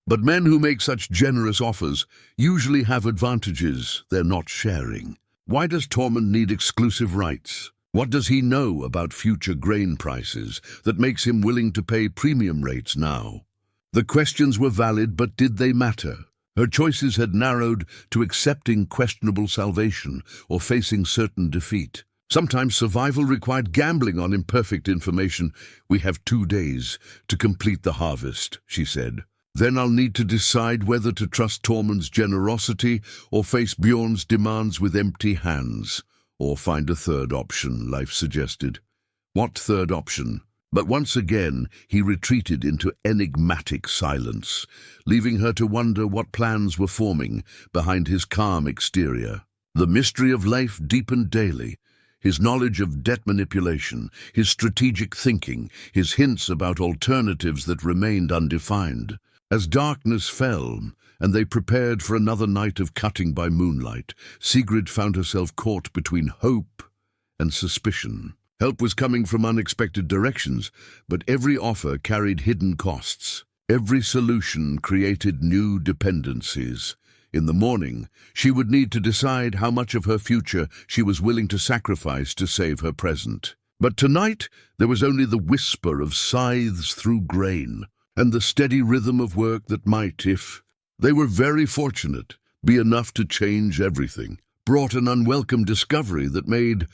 But men who make such generous offers usually have advantages they're not sharing. Why does Tormund need exclusive rights? What does he know about future grain prices that makes him willing to pay premium rates now? The questions were valid, but did they matter? Her choices had narrowed to accepting questionable salvation or facing certain defeat. Sometimes survival required gambling on imperfect information. We have 2 days to complete the harvest, she said. Then I'll need to decide whether to trust Tormund's generosity or face Bjorn's demands with empty hands. Or find a third option, Leif suggested. What third option? But once again, he retreated into enigmatic silence, leaving her to wonder what plans were forming behind his calm exterior. The mystery of Leif deepened daily. His knowledge of debt manipulation, his strategic thinking, his hints about alternatives that remained undefined. As darkness fell, and they prepared for another night of cutting by moonlight, Sigrid found herself caught between hope and suspicion. Help was coming from unexpected directions, but every offer carried hidden costs. Every solution created new dependencies. In the morning, she would need to decide how much of her future she was willing to sacrifice to save her present. But tonight, there was only the whisper of scythes through grain, and the steady rhythm of work that might, if they were very fortunate, be enough to change everything. Brought an unwelcome discovery that made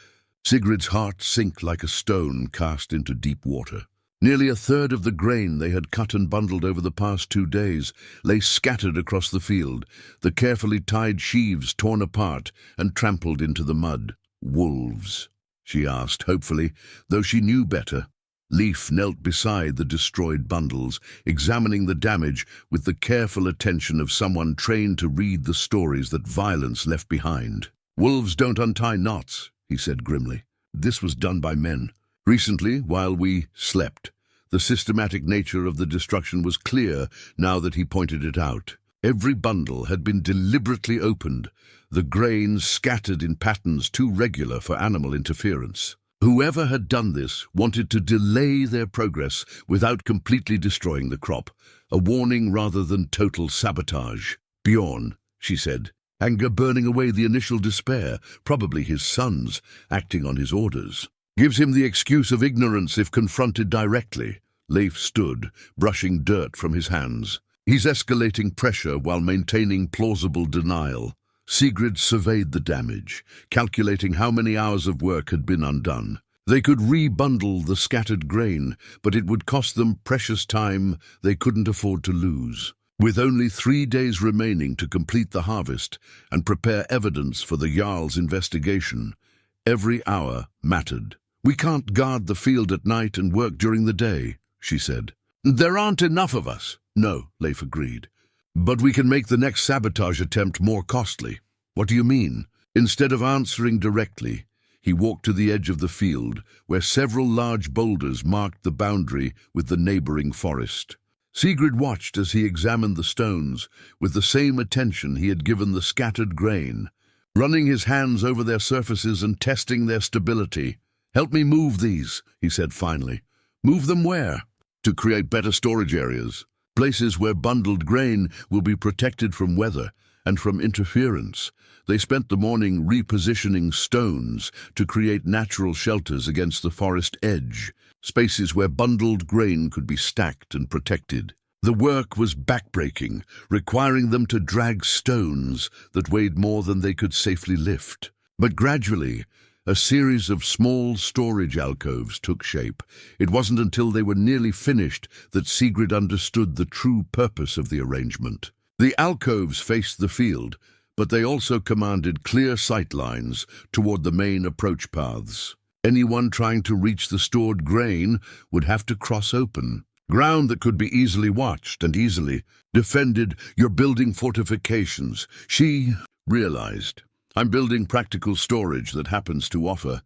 Sigrid's heart sink like a stone cast into deep water. Nearly a third of the grain they had cut and bundled over the past 2 days lay scattered across the field, the carefully tied sheaves torn apart and trampled into the mud. Wolves, she asked hopefully, though she knew better. Leif knelt beside the destroyed bundles, examining the damage with the careful attention of someone trained to read the stories that violence left behind. Wolves don't untie knots, he said grimly. This was done by men. Recently, while we slept, the systematic nature of the destruction was clear now that he pointed it out. Every bundle had been deliberately opened, the grain scattered in patterns too regular for animal interference. Whoever had done this wanted to delay their progress without completely destroying the crop, a warning rather than total sabotage. Bjorn, she said, anger burning away the initial despair, probably his sons, acting on his orders. Gives him the excuse of ignorance if confronted directly. Leif stood, brushing dirt from his hands. He's escalating pressure while maintaining plausible denial. Sigrid surveyed the damage, calculating how many hours of work had been undone. They could rebundle the scattered grain, but it would cost them precious time they couldn't afford to lose. With only 3 days remaining to complete the harvest and prepare evidence for the Jarl's investigation, every hour mattered. "We can't guard the field at night and work during the day," she said. "There aren't enough of us." "No," Leif agreed. "But we can make the next sabotage attempt more costly." "What do you mean?" Instead of answering directly, he walked to the edge of the field, where several large boulders marked the boundary with the neighboring forest. Sigrid watched as he examined the stones with the same attention he had given the scattered grain, running his hands over their surfaces and testing their stability. "Help me move these," he said finally. "Move them where?" "To create better storage areas. Places where bundled grain will be protected from weather and from interference." They spent the morning repositioning stones to create natural shelters against the forest edge, spaces where bundled grain could be stacked and protected. The work was backbreaking, requiring them to drag stones that weighed more than they could safely lift. But gradually, a series of small storage alcoves took shape. It wasn't until they were nearly finished that Sigrid understood the true purpose of the arrangement. The alcoves faced the field, but they also commanded clear sight lines toward the main approach paths. Anyone trying to reach the stored grain would have to cross open ground that could be easily watched and easily defended. "You're building fortifications," she realized. "I'm building practical storage that happens to offer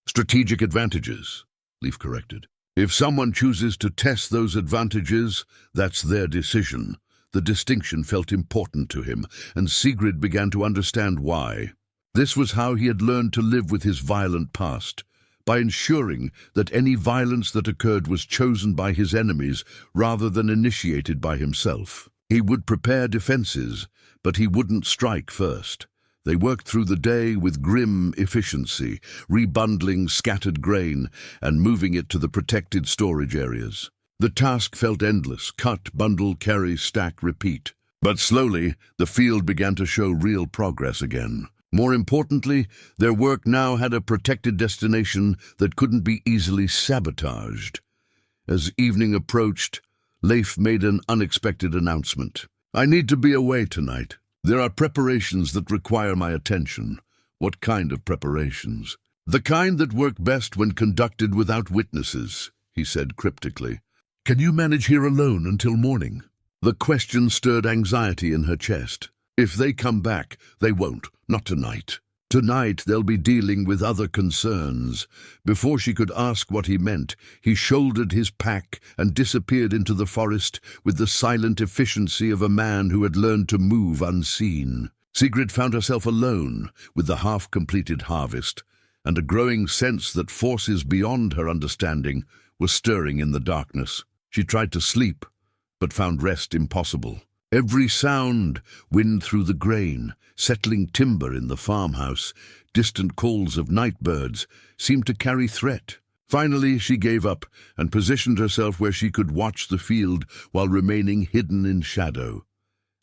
strategic advantages," Leif corrected. "If someone chooses to test those advantages, that's their decision." The distinction felt important to him, and Sigrid began to understand why. This was how he had learned to live with his violent past, by ensuring that any violence that occurred was chosen by his enemies rather than initiated by himself. He would prepare defenses, but he wouldn't strike first. They worked through the day with grim efficiency, rebundling scattered grain and moving it to the protected storage areas. The task felt endless: cut, bundle, carry, stack, repeat. But slowly, the field began to show real progress again. More importantly, their work now had a protected destination that couldn't be easily sabotaged. As evening approached, Leif made an unexpected announcement. "I need to be away tonight. There are preparations that require my attention." "What kind of preparations?" "The kind that work best when conducted without witnesses," he said cryptically. "Can you manage here alone until morning?" The question stirred anxiety in her chest. "If they come back, they won't. Not tonight. Tonight they'll be dealing with other concerns." Before she could ask what he meant, he shouldered his pack and disappeared into the forest with the silent efficiency of a man who had learned to move unseen. Sigrid found herself alone with the half-completed harvest, and a growing sense that forces beyond her understanding were stirring in the darkness. She tried to sleep, but found rest impossible. Every sound, wind through the grain, settling timber in the farmhouse, distant calls of night birds, seemed to carry threat. Finally, she gave up and positioned herself where she could watch the field while remaining hidden in shadow.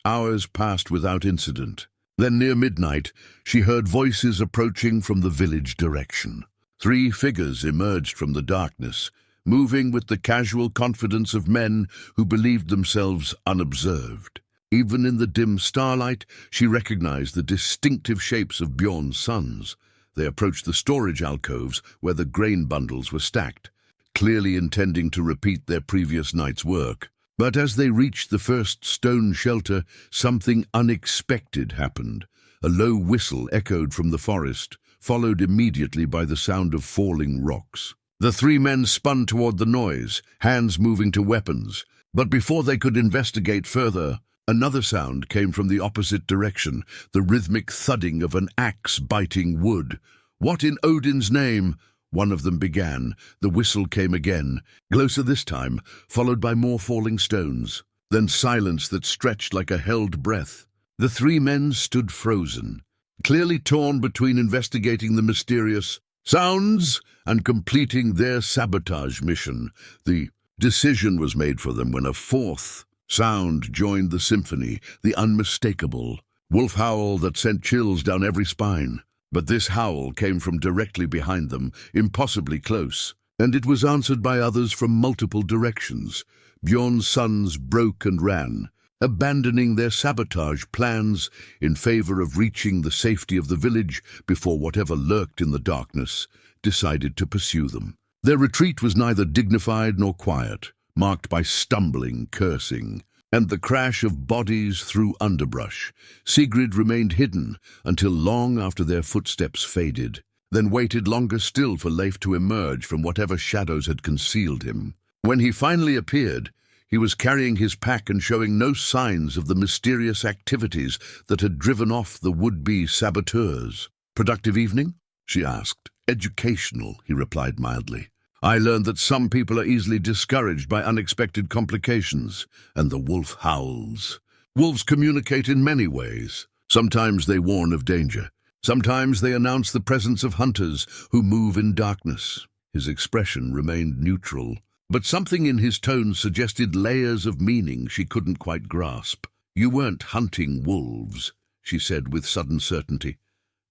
Hours passed without incident. Then, near midnight, she heard voices approaching from the village direction. 3 figures emerged from the darkness, moving with the casual confidence of men who believed themselves unobserved. Even in the dim starlight, she recognized the distinctive shapes of Bjorn's sons. They approached the storage alcoves where the grain bundles were stacked, clearly intending to repeat their previous night's work. But as they reached the first stone shelter, something unexpected happened. A low whistle echoed from the forest, followed immediately by the sound of falling rocks. The 3 men spun toward the noise, hands moving to weapons. But before they could investigate further, another sound came from the opposite direction, the rhythmic thudding of an axe biting wood. "What in Odin's name?" one of them began. The whistle came again, closer this time, followed by more falling stones. Then silence that stretched like a held breath. The three men stood frozen, clearly torn between investigating the mysterious sounds and completing their sabotage mission. The decision was made for them when a fourth sound joined the symphony, the unmistakable wolf howl that sent chills down every spine. But this howl came from directly behind them, impossibly close, and it was answered by others from multiple directions. Bjorn's sons broke and ran, abandoning their sabotage plans in favor of reaching the safety of the village before whatever lurked in the darkness decided to pursue them. Their retreat was neither dignified nor quiet, marked by stumbling, cursing, and the crash of bodies through underbrush. Sigrid remained hidden until long after their footsteps faded, then waited longer still for Leif to emerge from whatever shadows had concealed him. When he finally appeared, he was carrying his pack and showing no signs of the mysterious activities that had driven off the would-be saboteurs. "Productive evening?" she asked. "Educational," he replied mildly. "I learned that some people are easily discouraged by unexpected complications, and the wolf howls. Wolves communicate in many ways. Sometimes they warn of danger. Sometimes they announce the presence of hunters who move in darkness." His expression remained neutral, but something in his tone suggested layers of meaning she couldn't quite grasp. "You weren't hunting wolves," she said with sudden certainty.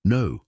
"No,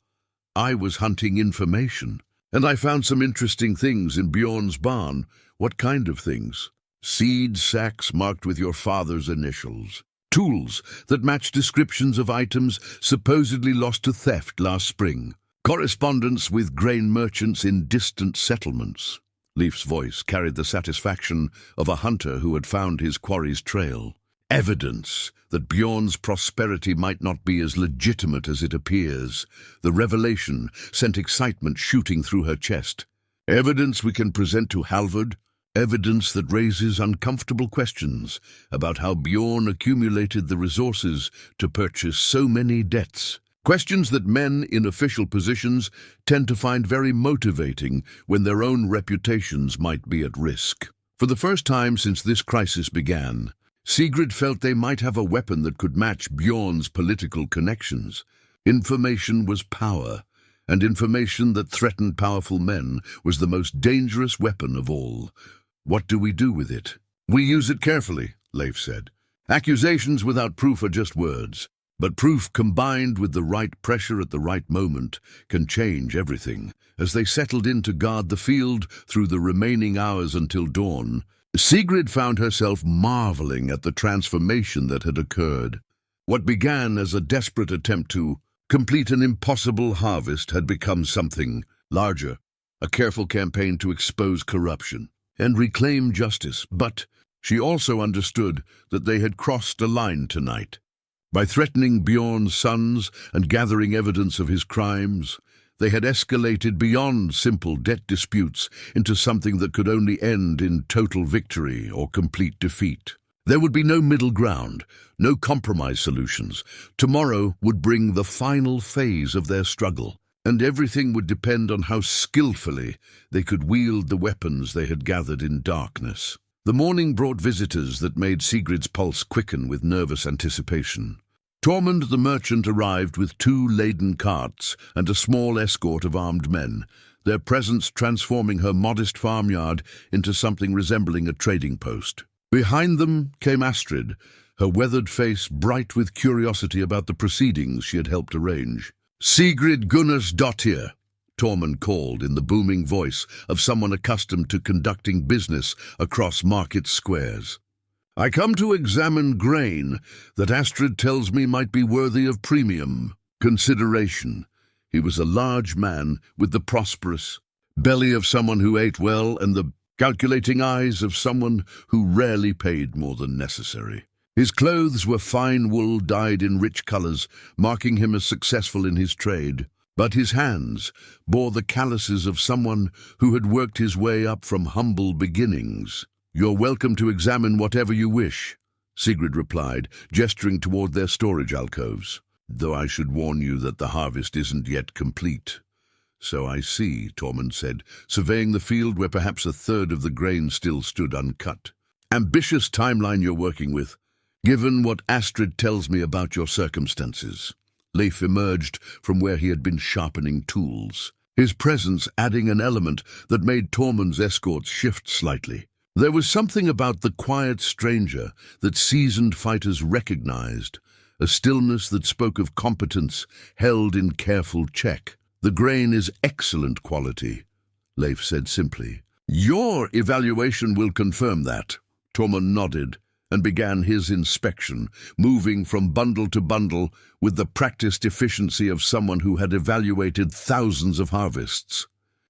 I was hunting information. And I found some interesting things in Bjorn's barn." "What kind of things?" "Seed sacks marked with your father's initials. Tools that match descriptions of items supposedly lost to theft last spring. Correspondence with grain merchants in distant settlements." Leif's voice carried the satisfaction of a hunter who had found his quarry's trail. Evidence that Bjorn's prosperity might not be as legitimate as it appears. The revelation sent excitement shooting through her chest. "Evidence we can present to Halvard. Evidence that raises uncomfortable questions about how Bjorn accumulated the resources to purchase so many debts. Questions that men in official positions tend to find very motivating when their own reputations might be at risk." For the first time since this crisis began, Sigrid felt they might have a weapon that could match Bjorn's political connections. Information was power, and information that threatened powerful men was the most dangerous weapon of all. "What do we do with it?" "We use it carefully," Leif said. "Accusations without proof are just words, but proof combined with the right pressure at the right moment can change everything." As they settled in to guard the field through the remaining hours until dawn, Sigrid found herself marveling at the transformation that had occurred. What began as a desperate attempt to complete an impossible harvest had become something larger, a careful campaign to expose corruption and reclaim justice. But she also understood that they had crossed a line tonight. By threatening Bjorn's sons and gathering evidence of his crimes, they had escalated beyond simple debt disputes into something that could only end in total victory or complete defeat. There would be no middle ground, no compromise solutions. Tomorrow would bring the final phase of their struggle, and everything would depend on how skillfully they could wield the weapons they had gathered in darkness. The morning brought visitors that made Sigrid's pulse quicken with nervous anticipation. Tormund the merchant arrived with 2 laden carts and a small escort of armed men, their presence transforming her modest farmyard into something resembling a trading post. Behind them came Astrid, her weathered face bright with curiosity about the proceedings she had helped arrange. "Sigrid Gunnarsdottir," Tormund called in the booming voice of someone accustomed to conducting business across market squares. "I come to examine grain that Astrid tells me might be worthy of premium consideration." He was a large man with the prosperous belly of someone who ate well and the calculating eyes of someone who rarely paid more than necessary. His clothes were fine wool dyed in rich colors, marking him as successful in his trade. But his hands bore the calluses of someone who had worked his way up from humble beginnings. "You're welcome to examine whatever you wish," Sigrid replied, gesturing toward their storage alcoves. "Though I should warn you that the harvest isn't yet complete." "So I see," Tormund said, surveying the field where perhaps a third of the grain still stood uncut. "Ambitious timeline you're working with. Given what Astrid tells me about your circumstances. Leif emerged from where he had been sharpening tools, his presence adding an element that made Tormund's escorts shift slightly. There was something about the quiet stranger that seasoned fighters recognized, a stillness that spoke of competence held in careful check. The grain is excellent quality, Leif said simply. Your evaluation will confirm that. Tormund nodded and began his inspection, moving from bundle to bundle with the practiced efficiency of someone who had evaluated thousands of harvests.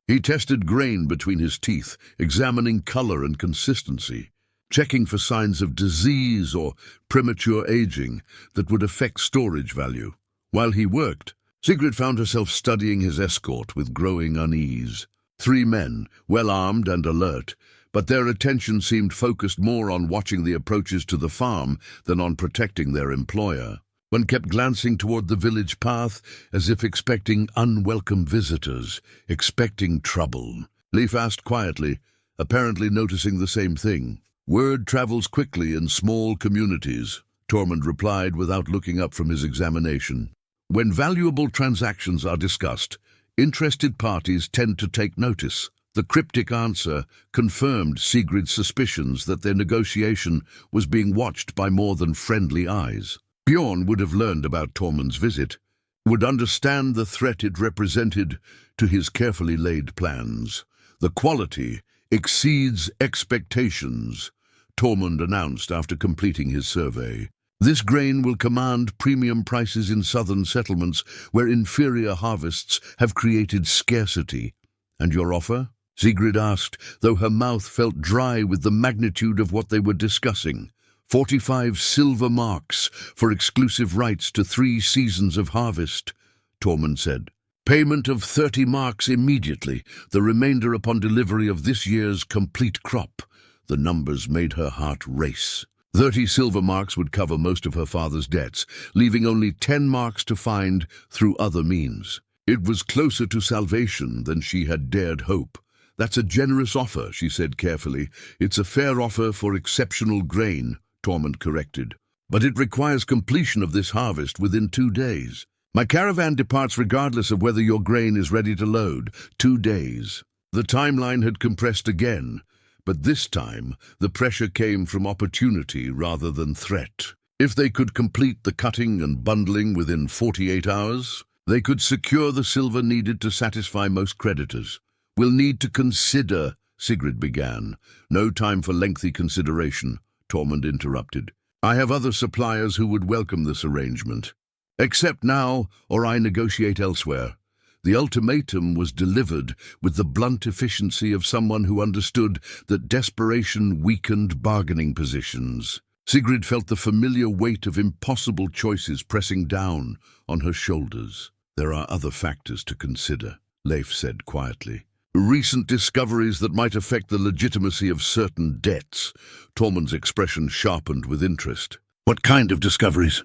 He tested grain between his teeth, examining color and consistency, checking for signs of disease or premature aging that would affect storage value. While he worked, Sigrid found herself studying his escort with growing unease. 3 men, well-armed and alert, but their attention seemed focused more on watching the approaches to the farm than on protecting their employer. One kept glancing toward the village path as if expecting unwelcome visitors, expecting trouble. Leif asked quietly, apparently noticing the same thing. Word travels quickly in small communities, Tormund replied without looking up from his examination. When valuable transactions are discussed, interested parties tend to take notice. The cryptic answer confirmed Sigrid's suspicions that their negotiation was being watched by more than friendly eyes. Bjorn would have learned about Tormund's visit, would understand the threat it represented to his carefully laid plans. The quality exceeds expectations, Tormund announced after completing his survey. This grain will command premium prices in southern settlements where inferior harvests have created scarcity. And your offer? Sigrid asked, though her mouth felt dry with the magnitude of what they were discussing. 45 silver marks for exclusive rights to 3 seasons of harvest, Tormund said. Payment of 30 marks immediately, the remainder upon delivery of this year's complete crop. The numbers made her heart race. 30 silver marks would cover most of her father's debts, leaving only 10 marks to find through other means. It was closer to salvation than she had dared hope. That's a generous offer, she said carefully. It's a fair offer for exceptional grain, Tormund corrected. But it requires completion of this harvest within 2 days. My caravan departs regardless of whether your grain is ready to load. 2 days. The timeline had compressed again, but this time the pressure came from opportunity rather than threat. If they could complete the cutting and bundling within 48 hours, they could secure the silver needed to satisfy most creditors. We'll need to consider, Sigrid began. No time for lengthy consideration, Tormund interrupted. I have other suppliers who would welcome this arrangement. Accept now, or I negotiate elsewhere. The ultimatum was delivered with the blunt efficiency of someone who understood that desperation weakened bargaining positions. Sigrid felt the familiar weight of impossible choices pressing down on her shoulders. There are other factors to consider, Leif said quietly. Recent discoveries that might affect the legitimacy of certain debts. Tormund's expression sharpened with interest. What kind of discoveries?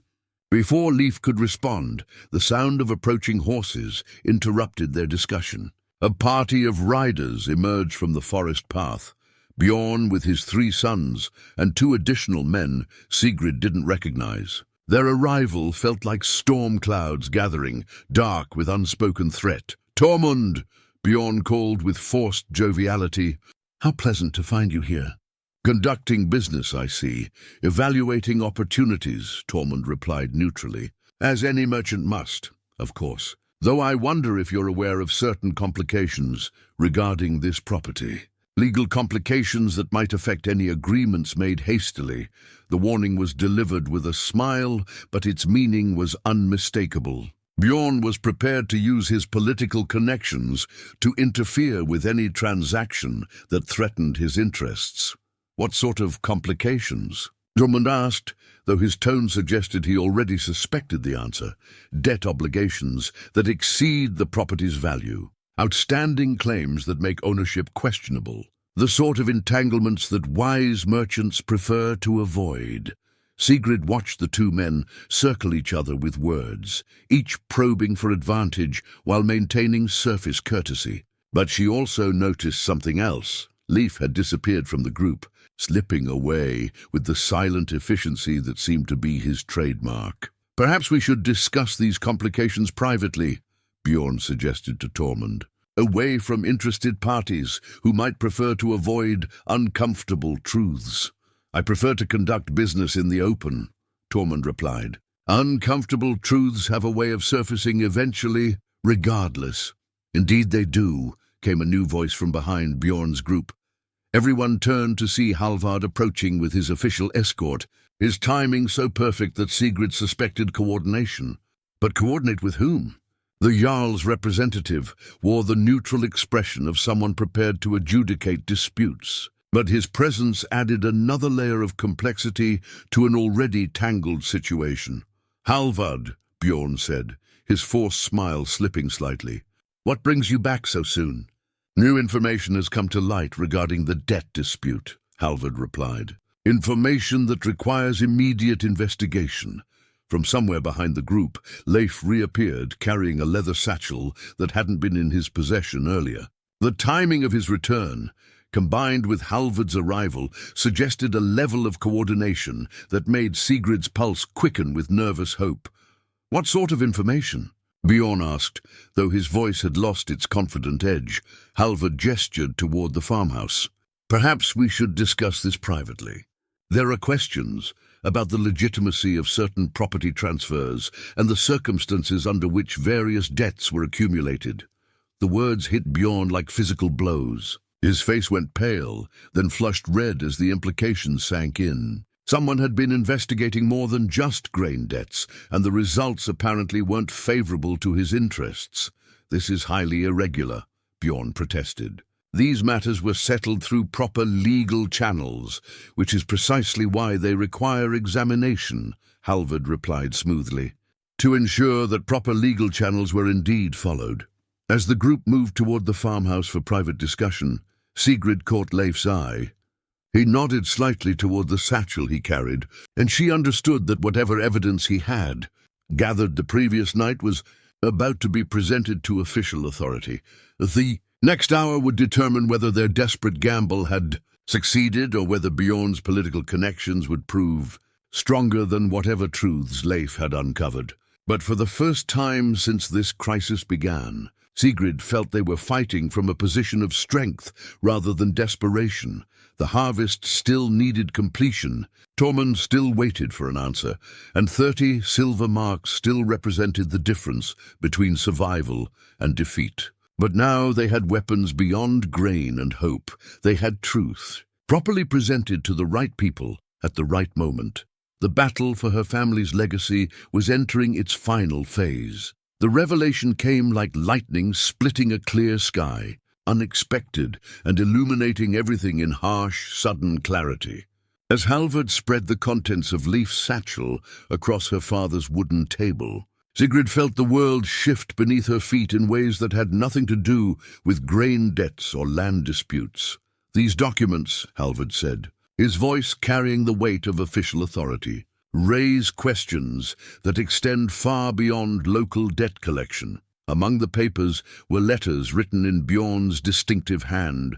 Before Leif could respond, the sound of approaching horses interrupted their discussion. A party of riders emerged from the forest path. Bjorn with his 3 sons and 2 additional men Sigrid didn't recognize. Their arrival felt like storm clouds gathering, dark with unspoken threat. Tormund! Bjorn called with forced joviality. How pleasant to find you here. Conducting business, I see. Evaluating opportunities, Tormund replied neutrally. As any merchant must, of course. Though I wonder if you're aware of certain complications regarding this property. Legal complications that might affect any agreements made hastily. The warning was delivered with a smile, but its meaning was unmistakable. Bjorn was prepared to use his political connections to interfere with any transaction that threatened his interests. What sort of complications? Tormund asked, though his tone suggested he already suspected the answer. Debt obligations that exceed the property's value. Outstanding claims that make ownership questionable. The sort of entanglements that wise merchants prefer to avoid. Sigrid watched the 2 men circle each other with words, each probing for advantage while maintaining surface courtesy. But she also noticed something else. Leif had disappeared from the group. slipping away with the silent efficiency that seemed to be his trademark. "Perhaps we should discuss these complications privately," Bjorn suggested to Tormund, "away from interested parties who might prefer to avoid uncomfortable truths." "I prefer to conduct business in the open," Tormund replied. "Uncomfortable truths have a way of surfacing eventually, regardless." "Indeed they do," came a new voice from behind Bjorn's group. Everyone turned to see Halvard approaching with his official escort, his timing so perfect that Sigrid suspected coordination. But coordinate with whom? The Jarl's representative wore the neutral expression of someone prepared to adjudicate disputes. But his presence added another layer of complexity to an already tangled situation. "Halvard," Bjorn said, his forced smile slipping slightly. "What brings you back so soon?" "New information has come to light regarding the debt dispute," Halvard replied. "Information that requires immediate investigation." From somewhere behind the group, Leif reappeared, carrying a leather satchel that hadn't been in his possession earlier. The timing of his return, combined with Halvard's arrival, suggested a level of coordination that made Sigrid's pulse quicken with nervous hope. "What sort of information?" Bjorn asked, though his voice had lost its confident edge. Halvard gestured toward the farmhouse. "Perhaps we should discuss this privately. There are questions about the legitimacy of certain property transfers and the circumstances under which various debts were accumulated." The words hit Bjorn like physical blows. His face went pale, then flushed red as the implications sank in. Someone had been investigating more than just grain debts, and the results apparently weren't favorable to his interests. "This is highly irregular," Bjorn protested. "These matters were settled through proper legal channels, which is precisely why they require examination," Halvard replied smoothly, "to ensure that proper legal channels were indeed followed." As the group moved toward the farmhouse for private discussion, Sigrid caught Leif's eye. He nodded slightly toward the satchel he carried, and she understood that whatever evidence he had, gathered the previous night, was about to be presented to official authority. The next hour would determine whether their desperate gamble had succeeded or whether Bjorn's political connections would prove stronger than whatever truths Leif had uncovered. But for the first time since this crisis began, Sigrid felt they were fighting from a position of strength rather than desperation. The harvest still needed completion, Tormund still waited for an answer, and 30 silver marks still represented the difference between survival and defeat. But now they had weapons beyond grain and hope. They had truth, properly presented to the right people at the right moment. The battle for her family's legacy was entering its final phase. The revelation came like lightning splitting a clear sky, unexpected and illuminating everything in harsh, sudden clarity. As Halvard spread the contents of Leif's satchel across her father's wooden table, Sigrid felt the world shift beneath her feet in ways that had nothing to do with grain debts or land disputes. "These documents," Halvard said, his voice carrying the weight of official authority, "raise questions that extend far beyond local debt collection." Among the papers were letters written in Bjorn's distinctive hand,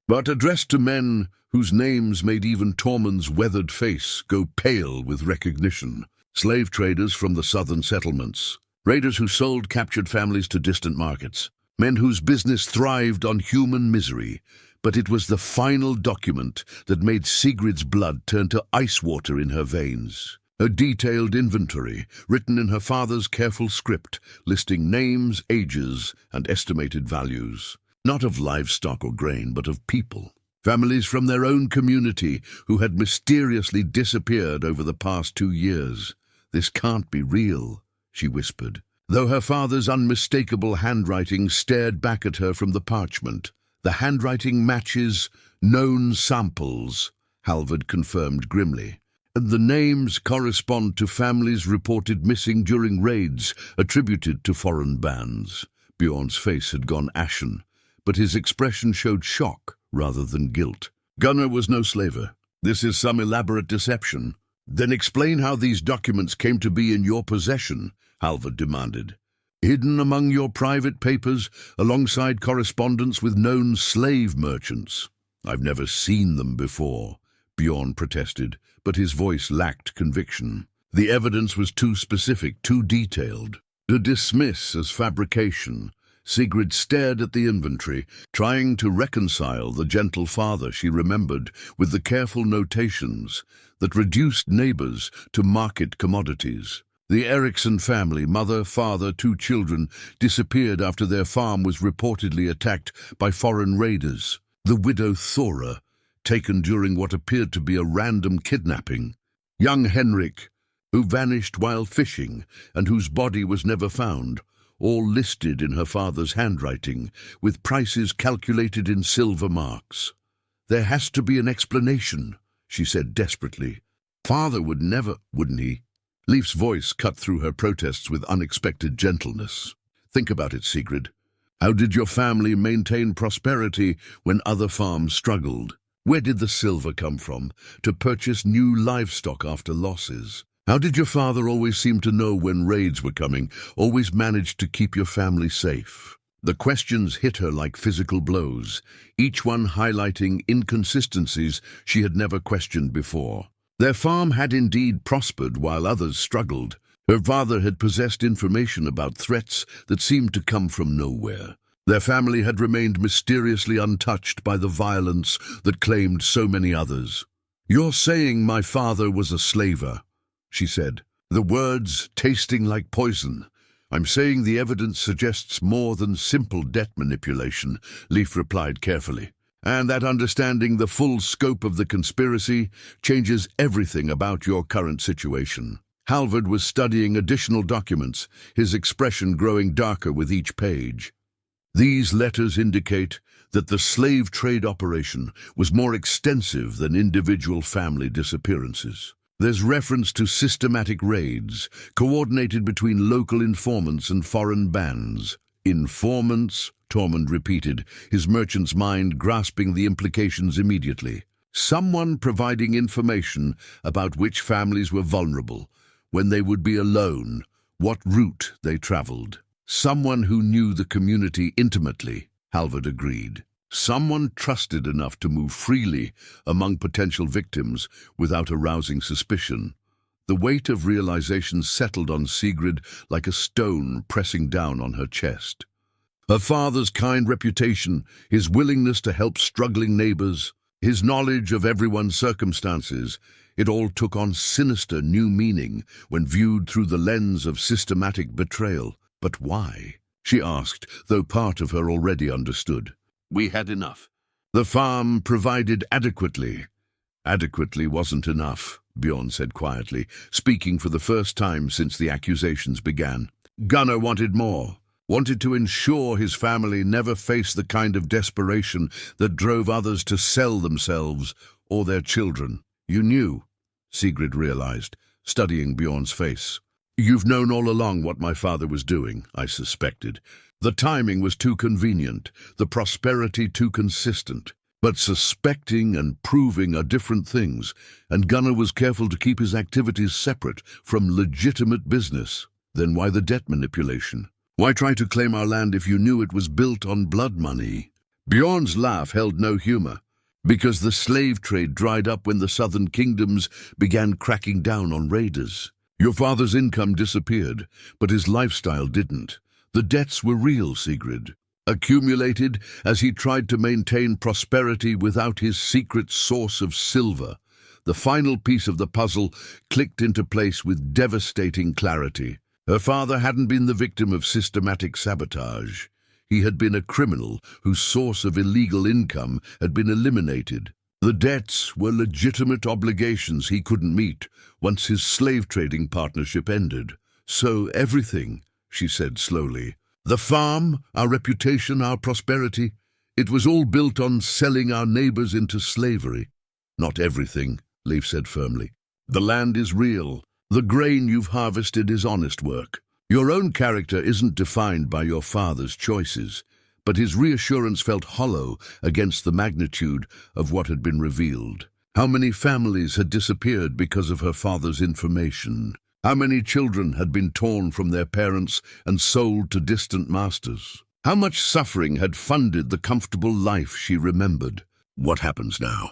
but addressed to men whose names made even Tormund's weathered face go pale with recognition. Slave traders from the southern settlements, raiders who sold captured families to distant markets, men whose business thrived on human misery. But it was the final document that made Sigrid's blood turn to ice water in her veins. A detailed inventory, written in her father's careful script, listing names, ages, and estimated values. Not of livestock or grain, but of people. Families from their own community who had mysteriously disappeared over the past 2 years. "This can't be real," she whispered, though her father's unmistakable handwriting stared back at her from the parchment. "The handwriting matches known samples," Halvard confirmed grimly. "And the names correspond to families reported missing during raids attributed to foreign bands." Bjorn's face had gone ashen, but his expression showed shock rather than guilt. "Gunnar was no slaver. This is some elaborate deception." "Then explain how these documents came to be in your possession," Halvard demanded. "Hidden among your private papers, alongside correspondence with known slave merchants." "I've never seen them before," Bjorn protested, but his voice lacked conviction. The evidence was too specific, too detailed. To dismiss as fabrication, Sigrid stared at the inventory, trying to reconcile the gentle father she remembered with the careful notations that reduced neighbors to market commodities. The Eriksson family, mother, father, 2 children, disappeared after their farm was reportedly attacked by foreign raiders. The widow Thora, taken during what appeared to be a random kidnapping. Young Henrik, who vanished while fishing and whose body was never found, all listed in her father's handwriting, with prices calculated in silver marks. "There has to be an explanation," she said desperately. "Father would never, wouldn't he?" Leif's voice cut through her protests with unexpected gentleness. "Think about it, Sigrid. How did your family maintain prosperity when other farms struggled? Where did the silver come from to purchase new livestock after losses? How did your father always seem to know when raids were coming, always manage to keep your family safe?" The questions hit her like physical blows, each one highlighting inconsistencies she had never questioned before. Their farm had indeed prospered while others struggled. Her father had possessed information about threats that seemed to come from nowhere. Their family had remained mysteriously untouched by the violence that claimed so many others. "You're saying my father was a slaver," she said, the words tasting like poison. "I'm saying the evidence suggests more than simple debt manipulation," Leif replied carefully. "And that understanding the full scope of the conspiracy changes everything about your current situation." Halvard was studying additional documents, his expression growing darker with each page. "These letters indicate that the slave trade operation was more extensive than individual family disappearances. There's reference to systematic raids, coordinated between local informants and foreign bands." "Informants?" Tormund repeated, his merchant's mind grasping the implications immediately. "Someone providing information about which families were vulnerable, when they would be alone, what route they traveled. Someone who knew the community intimately," Halvard agreed. "Someone trusted enough to move freely among potential victims without arousing suspicion." The weight of realization settled on Sigrid like a stone pressing down on her chest. Her father's kind reputation, his willingness to help struggling neighbors, his knowledge of everyone's circumstances, it all took on sinister new meaning when viewed through the lens of systematic betrayal. "But why?" she asked, though part of her already understood. "We had enough. The farm provided adequately." "Adequately wasn't enough," Bjorn said quietly, speaking for the first time since the accusations began. "Gunnar wanted more. Wanted to ensure his family never faced the kind of desperation that drove others to sell themselves or their children." "You knew," Sigrid realized, studying Bjorn's face. "You've known all along what my father was doing," I suspected. "The timing was too convenient, the prosperity too consistent. But suspecting and proving are different things, and Gunnar was careful to keep his activities separate from legitimate business. Then why the debt manipulation? Why try to claim our land if you knew it was built on blood money?" Bjorn's laugh held no humor. "Because the slave trade dried up when the southern kingdoms began cracking down on raiders. Your father's income disappeared, but his lifestyle didn't. The debts were real, Sigrid. Accumulated as he tried to maintain prosperity without his secret source of silver. The final piece of the puzzle clicked into place with devastating clarity. Her father hadn't been the victim of systematic sabotage. He had been a criminal whose source of illegal income had been eliminated. The debts were legitimate obligations he couldn't meet once his slave trading partnership ended. So everything," she said slowly, "the farm, our reputation, our prosperity, it was all built on selling our neighbors into slavery." "Not everything," Leif said firmly. "The land is real. The grain you've harvested is honest work. Your own character isn't defined by your father's choices, but his reassurance felt hollow against the magnitude of what had been revealed. How many families had disappeared because of her father's information? How many children had been torn from their parents and sold to distant masters? How much suffering had funded the comfortable life she remembered? What happens now?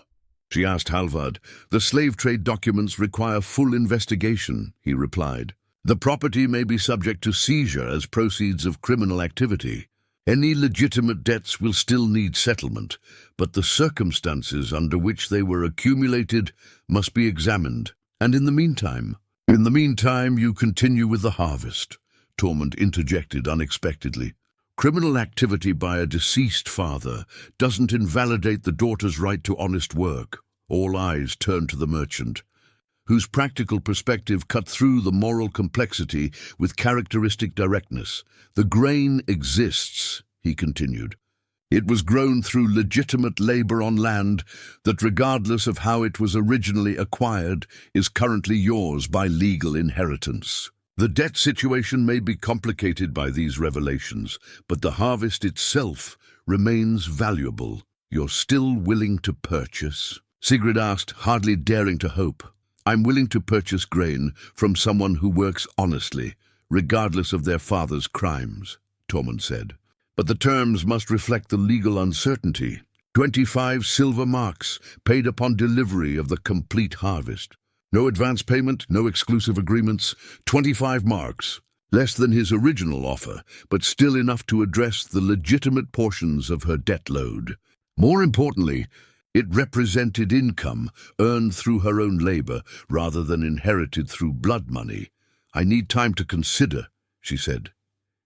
she asked Halvard. "The slave trade documents require full investigation," he replied. "The property may be subject to seizure as proceeds of criminal activity. Any legitimate debts will still need settlement, but the circumstances under which they were accumulated must be examined. And in the meantime, you continue with the harvest," Tormund interjected unexpectedly. "Criminal activity by a deceased father doesn't invalidate the daughter's right to honest work." All eyes turned to the merchant, whose practical perspective cut through the moral complexity with characteristic directness. "The grain exists," he continued. "It was grown through legitimate labor on land that, regardless of how it was originally acquired, is currently yours by legal inheritance. The debt situation may be complicated by these revelations, but the harvest itself remains valuable. You're still willing to purchase?" Sigrid asked, hardly daring to hope. "I'm willing to purchase grain from someone who works honestly, regardless of their father's crimes," Tormund said. "But the terms must reflect the legal uncertainty. 25 silver marks, paid upon delivery of the complete harvest. No advance payment, no exclusive agreements, 25 marks. Less than his original offer, but still enough to address the legitimate portions of her debt load. More importantly, it represented income earned through her own labor rather than inherited through blood money. I need time to consider," she said.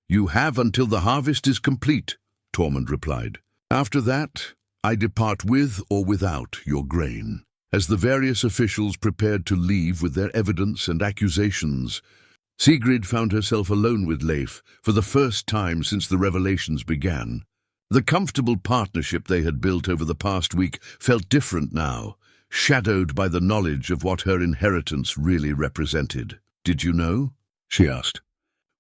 "You have until the harvest is complete," Tormund replied. "After that, I depart with or without your grain." As the various officials prepared to leave with their evidence and accusations, Sigrid found herself alone with Leif for the first time since the revelations began. The comfortable partnership they had built over the past week felt different now, shadowed by the knowledge of what her inheritance really represented. "Did you know?" she asked.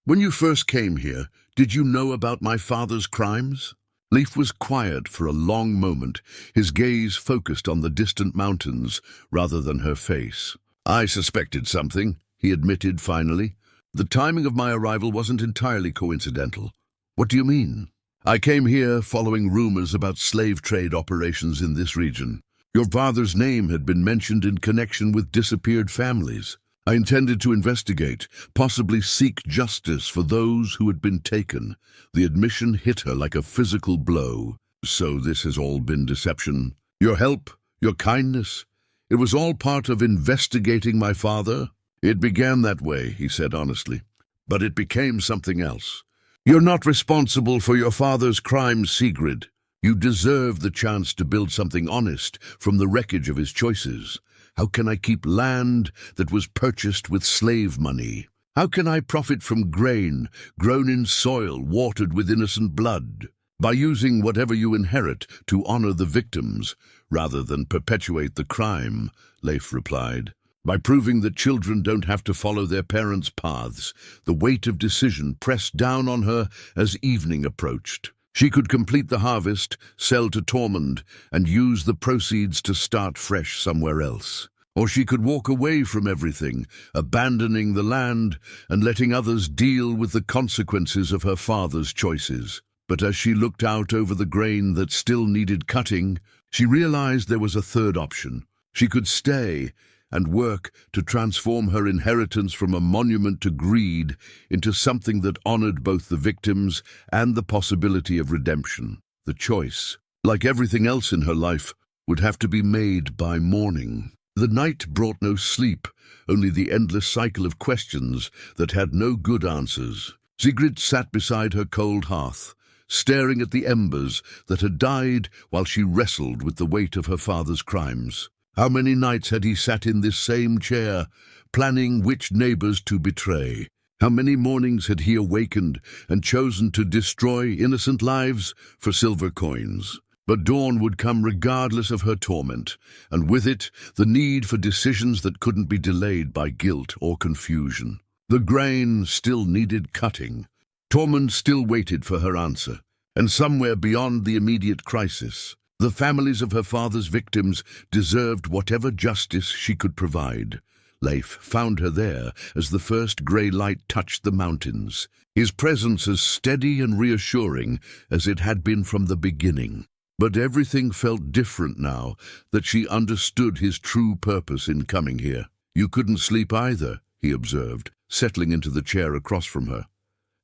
"When you first came here, did you know about my father's crimes?" Leif was quiet for a long moment, his gaze focused on the distant mountains rather than her face. "I suspected something," he admitted finally. "The timing of my arrival wasn't entirely coincidental." "What do you mean?" "I came here following rumors about slave trade operations in this region. Your father's name had been mentioned in connection with disappeared families. I intended to investigate, possibly seek justice for those who had been taken." The admission hit her like a physical blow. "So this has all been deception? Your help, your kindness, it was all part of investigating my father?" "It began that way," he said honestly, "but it became something else. You're not responsible for your father's crimes, Sigrid. You deserve the chance to build something honest from the wreckage of his choices. How can I keep land that was purchased with slave money? How can I profit from grain grown in soil watered with innocent blood? By using whatever you inherit to honor the victims rather than perpetuate the crime," Leif replied. "By proving that children don't have to follow their parents' paths." The weight of decision pressed down on her as evening approached. She could complete the harvest, sell to Tormund, and use the proceeds to start fresh somewhere else. Or she could walk away from everything, abandoning the land and letting others deal with the consequences of her father's choices. But as she looked out over the grain that still needed cutting, she realized there was a third option. She could stay and work to transform her inheritance from a monument to greed into something that honored both the victims and the possibility of redemption. The choice, like everything else in her life, would have to be made by morning. The night brought no sleep, only the endless cycle of questions that had no good answers. Sigrid sat beside her cold hearth, staring at the embers that had died while she wrestled with the weight of her father's crimes. How many nights had he sat in this same chair, planning which neighbors to betray? How many mornings had he awakened and chosen to destroy innocent lives for silver coins? But dawn would come regardless of her torment, and with it, the need for decisions that couldn't be delayed by guilt or confusion. The grain still needed cutting. Tormund still waited for her answer, and somewhere beyond the immediate crisis, the families of her father's victims deserved whatever justice she could provide. Leif found her there as the first grey light touched the mountains, his presence as steady and reassuring as it had been from the beginning. But everything felt different now that she understood his true purpose in coming here. "You couldn't sleep either," he observed, settling into the chair across from her.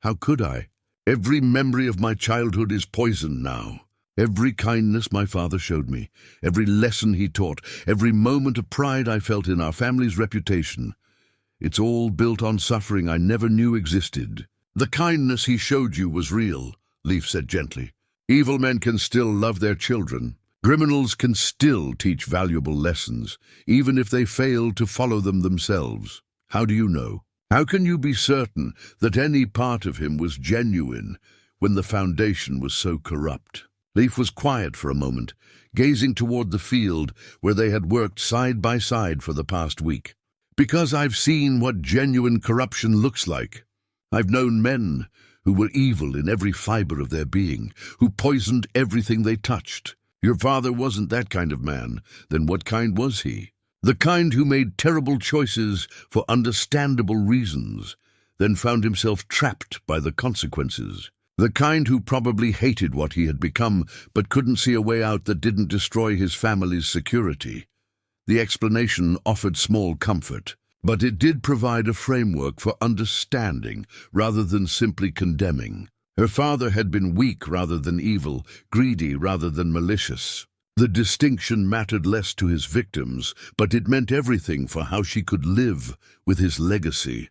"How could I? Every memory of my childhood is poisoned now. Every kindness my father showed me, every lesson he taught, every moment of pride I felt in our family's reputation. It's all built on suffering I never knew existed." "The kindness he showed you was real," Leif said gently. "Evil men can still love their children. Criminals can still teach valuable lessons, even if they fail to follow them themselves. How do you know? How can you be certain that any part of him was genuine when the foundation was so corrupt?" Leif was quiet for a moment, gazing toward the field where they had worked side by side for the past week. "Because I've seen what genuine corruption looks like. I've known men who were evil in every fiber of their being, who poisoned everything they touched. Your father wasn't that kind of man. Then what kind was he? The kind who made terrible choices for understandable reasons, then found himself trapped by the consequences. The kind who probably hated what he had become, but couldn't see a way out that didn't destroy his family's security." The explanation offered small comfort, but it did provide a framework for understanding rather than simply condemning. Her father had been weak rather than evil, greedy rather than malicious. The distinction mattered less to his victims, but it meant everything for how she could live with his legacy.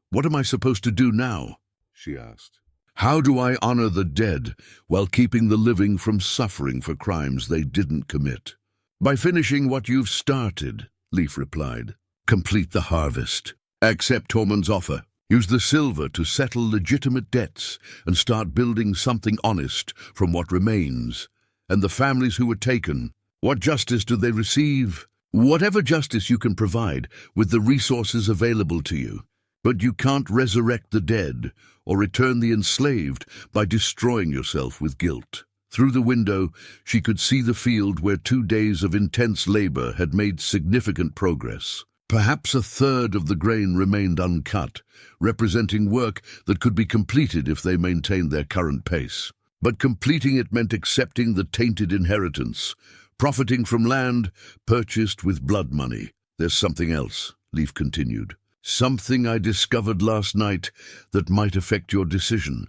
"What am I supposed to do now?" she asked. "How do I honor the dead while keeping the living from suffering for crimes they didn't commit?" "By finishing what you've started," Leif replied. "Complete the harvest. Accept Tormund's offer. Use the silver to settle legitimate debts and start building something honest from what remains. And the families who were taken, what justice do they receive? Whatever justice you can provide with the resources available to you. But you can't resurrect the dead or return the enslaved by destroying yourself with guilt." Through the window, she could see the field where 2 days of intense labor had made significant progress. Perhaps a third of the grain remained uncut, representing work that could be completed if they maintained their current pace. But completing it meant accepting the tainted inheritance, profiting from land purchased with blood money. "There's something else," Leif continued. "Something I discovered last night that might affect your decision."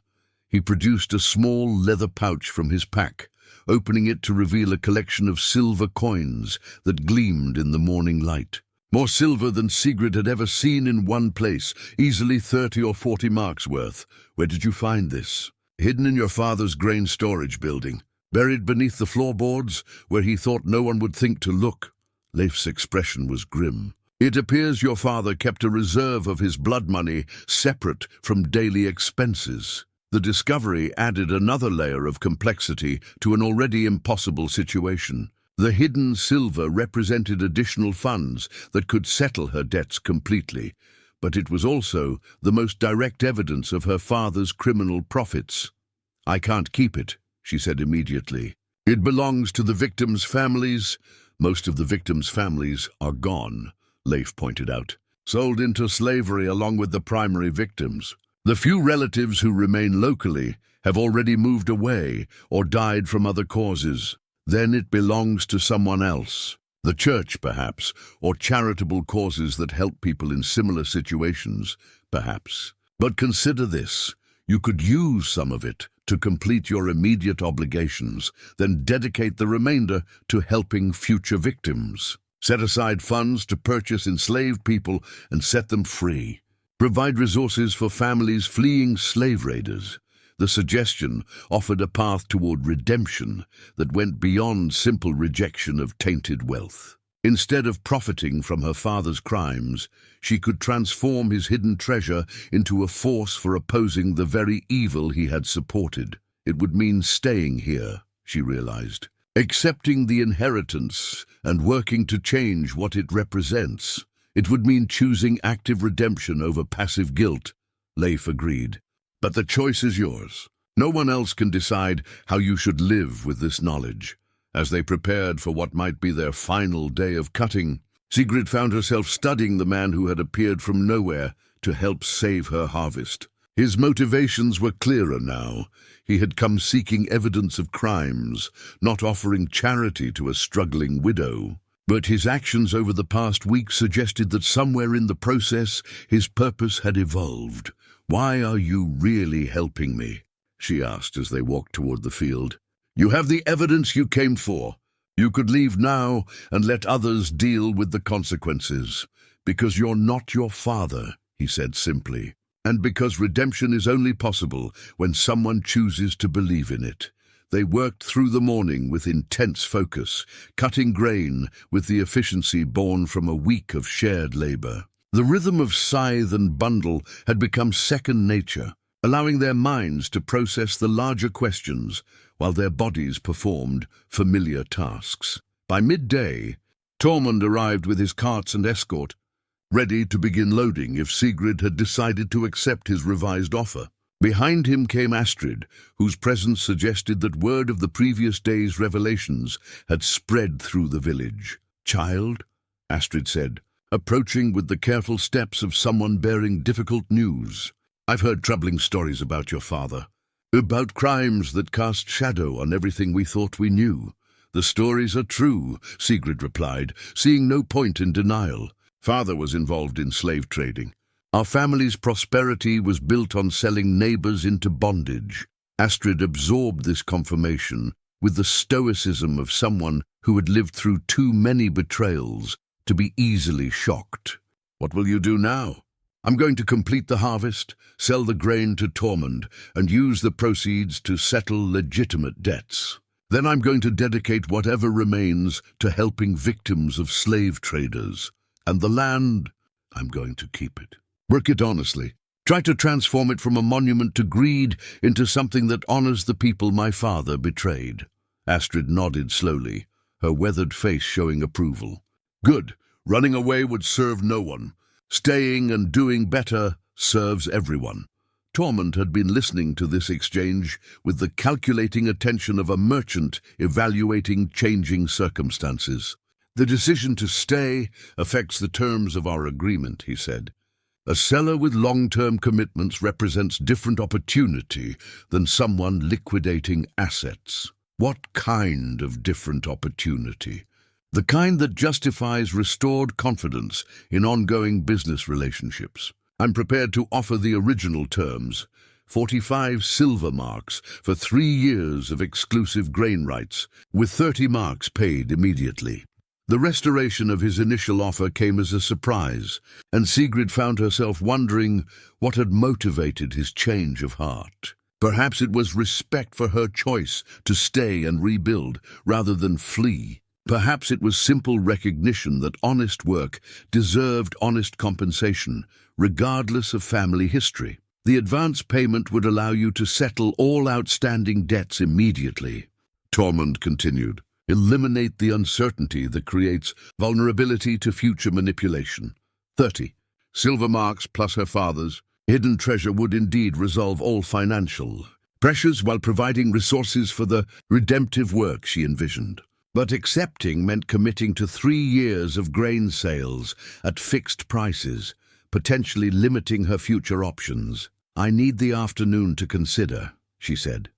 He produced a small leather pouch from his pack, opening it to reveal a collection of silver coins that gleamed in the morning light. More silver than Sigrid had ever seen in one place, easily 30 or 40 marks worth. "Where did you find this?" "Hidden in your father's grain storage building, buried beneath the floorboards where he thought no one would think to look." Leif's expression was grim. "It appears your father kept a reserve of his blood money separate from daily expenses." The discovery added another layer of complexity to an already impossible situation. The hidden silver represented additional funds that could settle her debts completely, but it was also the most direct evidence of her father's criminal profits. "I can't keep it," she said immediately. "It belongs to the victims' families." "Most of the victims' families are gone," Leif pointed out. "Sold into slavery along with the primary victims. The few relatives who remain locally have already moved away or died from other causes. Then it belongs to someone else. The church, perhaps, or charitable causes that help people in similar situations, perhaps. But consider this. You could use some of it to complete your immediate obligations, then dedicate the remainder to helping future victims. Set aside funds to purchase enslaved people and set them free. Provide resources for families fleeing slave raiders. The suggestion offered a path toward redemption that went beyond simple rejection of tainted wealth. Instead of profiting from her father's crimes, she could transform his hidden treasure into a force for opposing the very evil he had supported. It would mean staying here, she realized, accepting the inheritance and working to change what it represents. It would mean choosing active redemption over passive guilt, Leif agreed. But the choice is yours. No one else can decide how you should live with this knowledge. As they prepared for what might be their final day of cutting, Sigrid found herself studying the man who had appeared from nowhere to help save her harvest. His motivations were clearer now. He had come seeking evidence of crimes, not offering charity to a struggling widow. But his actions over the past week suggested that somewhere in the process, his purpose had evolved. "Why are you really helping me?" she asked as they walked toward the field. "You have the evidence you came for. You could leave now and let others deal with the consequences. Because you're not your father," he said simply. "And because redemption is only possible when someone chooses to believe in it." They worked through the morning with intense focus, cutting grain with the efficiency born from a week of shared labor. The rhythm of scythe and bundle had become second nature, allowing their minds to process the larger questions while their bodies performed familiar tasks. By midday, Tormund arrived with his carts and escort, ready to begin loading if Sigrid had decided to accept his revised offer. Behind him came Astrid, whose presence suggested that word of the previous day's revelations had spread through the village. "Child," Astrid said, approaching with the careful steps of someone bearing difficult news. "I've heard troubling stories about your father, about crimes that cast shadow on everything we thought we knew." "The stories are true," Sigrid replied, seeing no point in denial. "Father was involved in slave trading. Our family's prosperity was built on selling neighbors into bondage." Astrid absorbed this confirmation with the stoicism of someone who had lived through too many betrayals to be easily shocked. "What will you do now?" "I'm going to complete the harvest, sell the grain to Tormund, and use the proceeds to settle legitimate debts. Then I'm going to dedicate whatever remains to helping victims of slave traders. And the land, I'm going to keep it. Work it honestly. Try to transform it from a monument to greed into something that honors the people my father betrayed." Astrid nodded slowly, her weathered face showing approval. "Good. Running away would serve no one. Staying and doing better serves everyone." Tormund had been listening to this exchange with the calculating attention of a merchant evaluating changing circumstances. "The decision to stay affects the terms of our agreement," he said. "A seller with long-term commitments represents different opportunity than someone liquidating assets." "What kind of different opportunity?" "The kind that justifies restored confidence in ongoing business relationships. I'm prepared to offer the original terms, 45 silver marks for 3 years of exclusive grain rights, with 30 marks paid immediately." The restoration of his initial offer came as a surprise, and Sigrid found herself wondering what had motivated his change of heart. Perhaps it was respect for her choice to stay and rebuild rather than flee. Perhaps it was simple recognition that honest work deserved honest compensation, regardless of family history. The advance payment would allow you to settle all outstanding debts immediately. Tormund continued. "Eliminate the uncertainty that creates vulnerability to future manipulation. 30. Silver marks plus her father's. Hidden treasure would indeed resolve all financial pressures while providing resources for the redemptive work she envisioned. But accepting meant committing to 3 years of grain sales at fixed prices, potentially limiting her future options. I need the afternoon to consider," she said.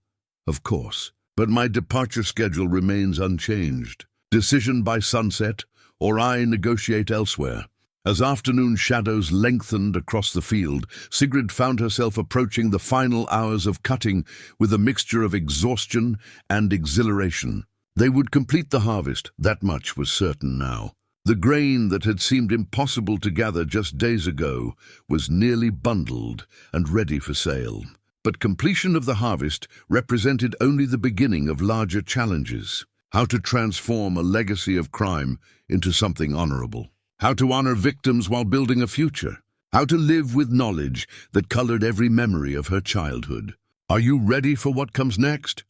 "Of course. But my departure schedule remains unchanged. Decision by sunset, or I negotiate elsewhere." As afternoon shadows lengthened across the field, Sigrid found herself approaching the final hours of cutting with a mixture of exhaustion and exhilaration. They would complete the harvest, that much was certain now. The grain that had seemed impossible to gather just days ago was nearly bundled and ready for sale. But completion of the harvest represented only the beginning of larger challenges. How to transform a legacy of crime into something honorable. How to honor victims while building a future. How to live with knowledge that colored every memory of her childhood. "Are you ready for what comes next?"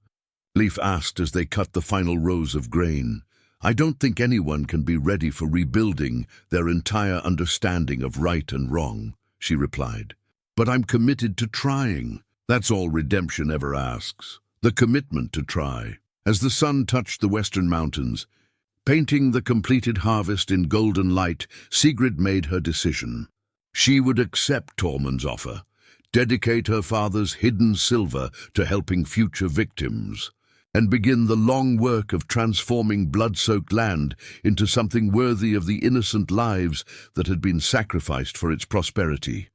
Leif asked as they cut the final rows of grain. "I don't think anyone can be ready for rebuilding their entire understanding of right and wrong," she replied. "But I'm committed to trying. That's all redemption ever asks. The commitment to try." As the sun touched the western mountains, painting the completed harvest in golden light, Sigrid made her decision. She would accept Tormund's offer, dedicate her father's hidden silver to helping future victims, and begin the long work of transforming blood-soaked land into something worthy of the innocent lives that had been sacrificed for its prosperity.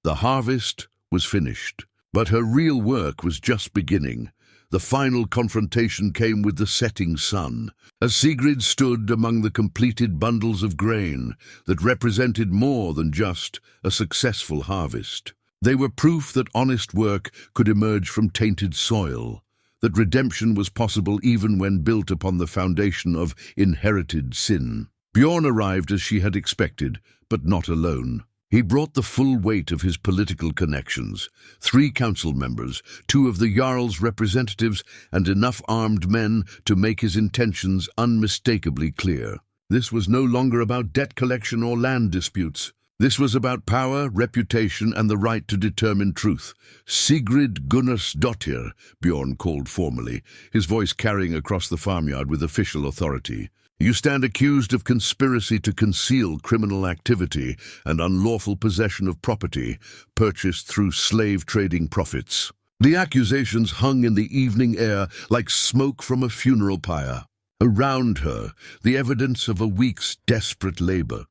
The harvest was finished, but her real work was just beginning. The final confrontation came with the setting sun, as Sigrid stood among the completed bundles of grain that represented more than just a successful harvest. They were proof that honest work could emerge from tainted soil, that redemption was possible even when built upon the foundation of inherited sin. Bjorn arrived as she had expected, but not alone. He brought the full weight of his political connections, 3 council members, 2 of the Jarl's representatives, and enough armed men to make his intentions unmistakably clear. This was no longer about debt collection or land disputes. This was about power, reputation, and the right to determine truth. Sigrid Gunnarsdottir, Bjorn called formally, his voice carrying across the farmyard with official authority. You stand accused of conspiracy to conceal criminal activity and unlawful possession of property purchased through slave trading profits. The accusations hung in the evening air like smoke from a funeral pyre. Around her, the evidence of a week's desperate labor,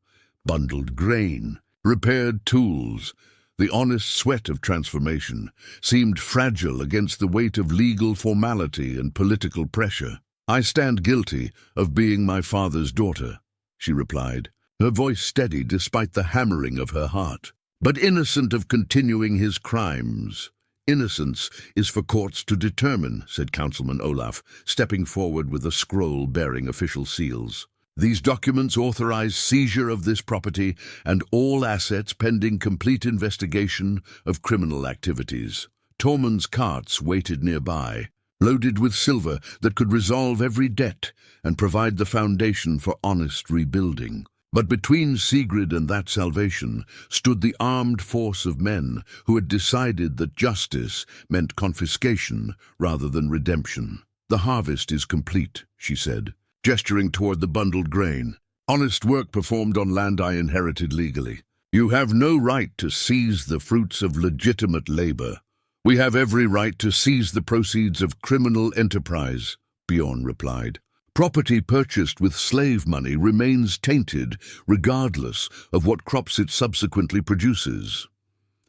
bundled grain, repaired tools, the honest sweat of transformation, seemed fragile against the weight of legal formality and political pressure. I stand guilty of being my father's daughter, she replied, her voice steady despite the hammering of her heart, but innocent of continuing his crimes. Innocence is for courts to determine, said Councilman Olaf, stepping forward with a scroll bearing official seals. These documents authorize seizure of this property and all assets pending complete investigation of criminal activities. Tormund's carts waited nearby, loaded with silver that could resolve every debt and provide the foundation for honest rebuilding. But between Sigrid and that salvation stood the armed force of men who had decided that justice meant confiscation rather than redemption. The harvest is complete, she said, gesturing toward the bundled grain. Honest work performed on land I inherited legally. You have no right to seize the fruits of legitimate labor. We have every right to seize the proceeds of criminal enterprise, Bjorn replied. Property purchased with slave money remains tainted regardless of what crops it subsequently produces.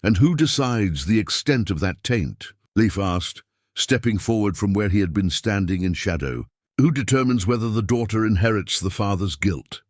And who decides the extent of that taint? Leif asked, stepping forward from where he had been standing in shadow. Who determines whether the daughter inherits the father's guilt?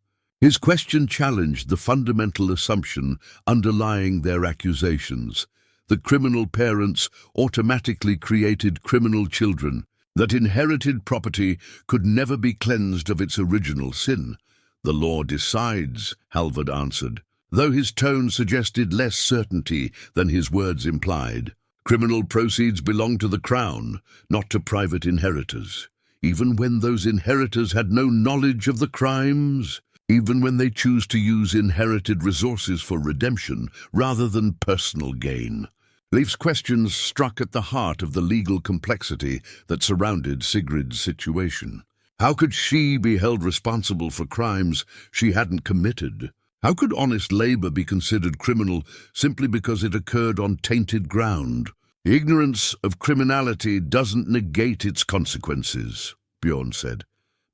His question challenged the fundamental assumption underlying their accusations, that criminal parents automatically created criminal children, that inherited property could never be cleansed of its original sin. The law decides, Halvard answered, though his tone suggested less certainty than his words implied. Criminal proceeds belong to the crown, not to private inheritors. Even when those inheritors had no knowledge of the crimes, even when they choose to use inherited resources for redemption rather than personal gain. Leif's questions struck at the heart of the legal complexity that surrounded Sigrid's situation. How could she be held responsible for crimes she hadn't committed? How could honest labor be considered criminal simply because it occurred on tainted ground? Ignorance of criminality doesn't negate its consequences, Bjorn said,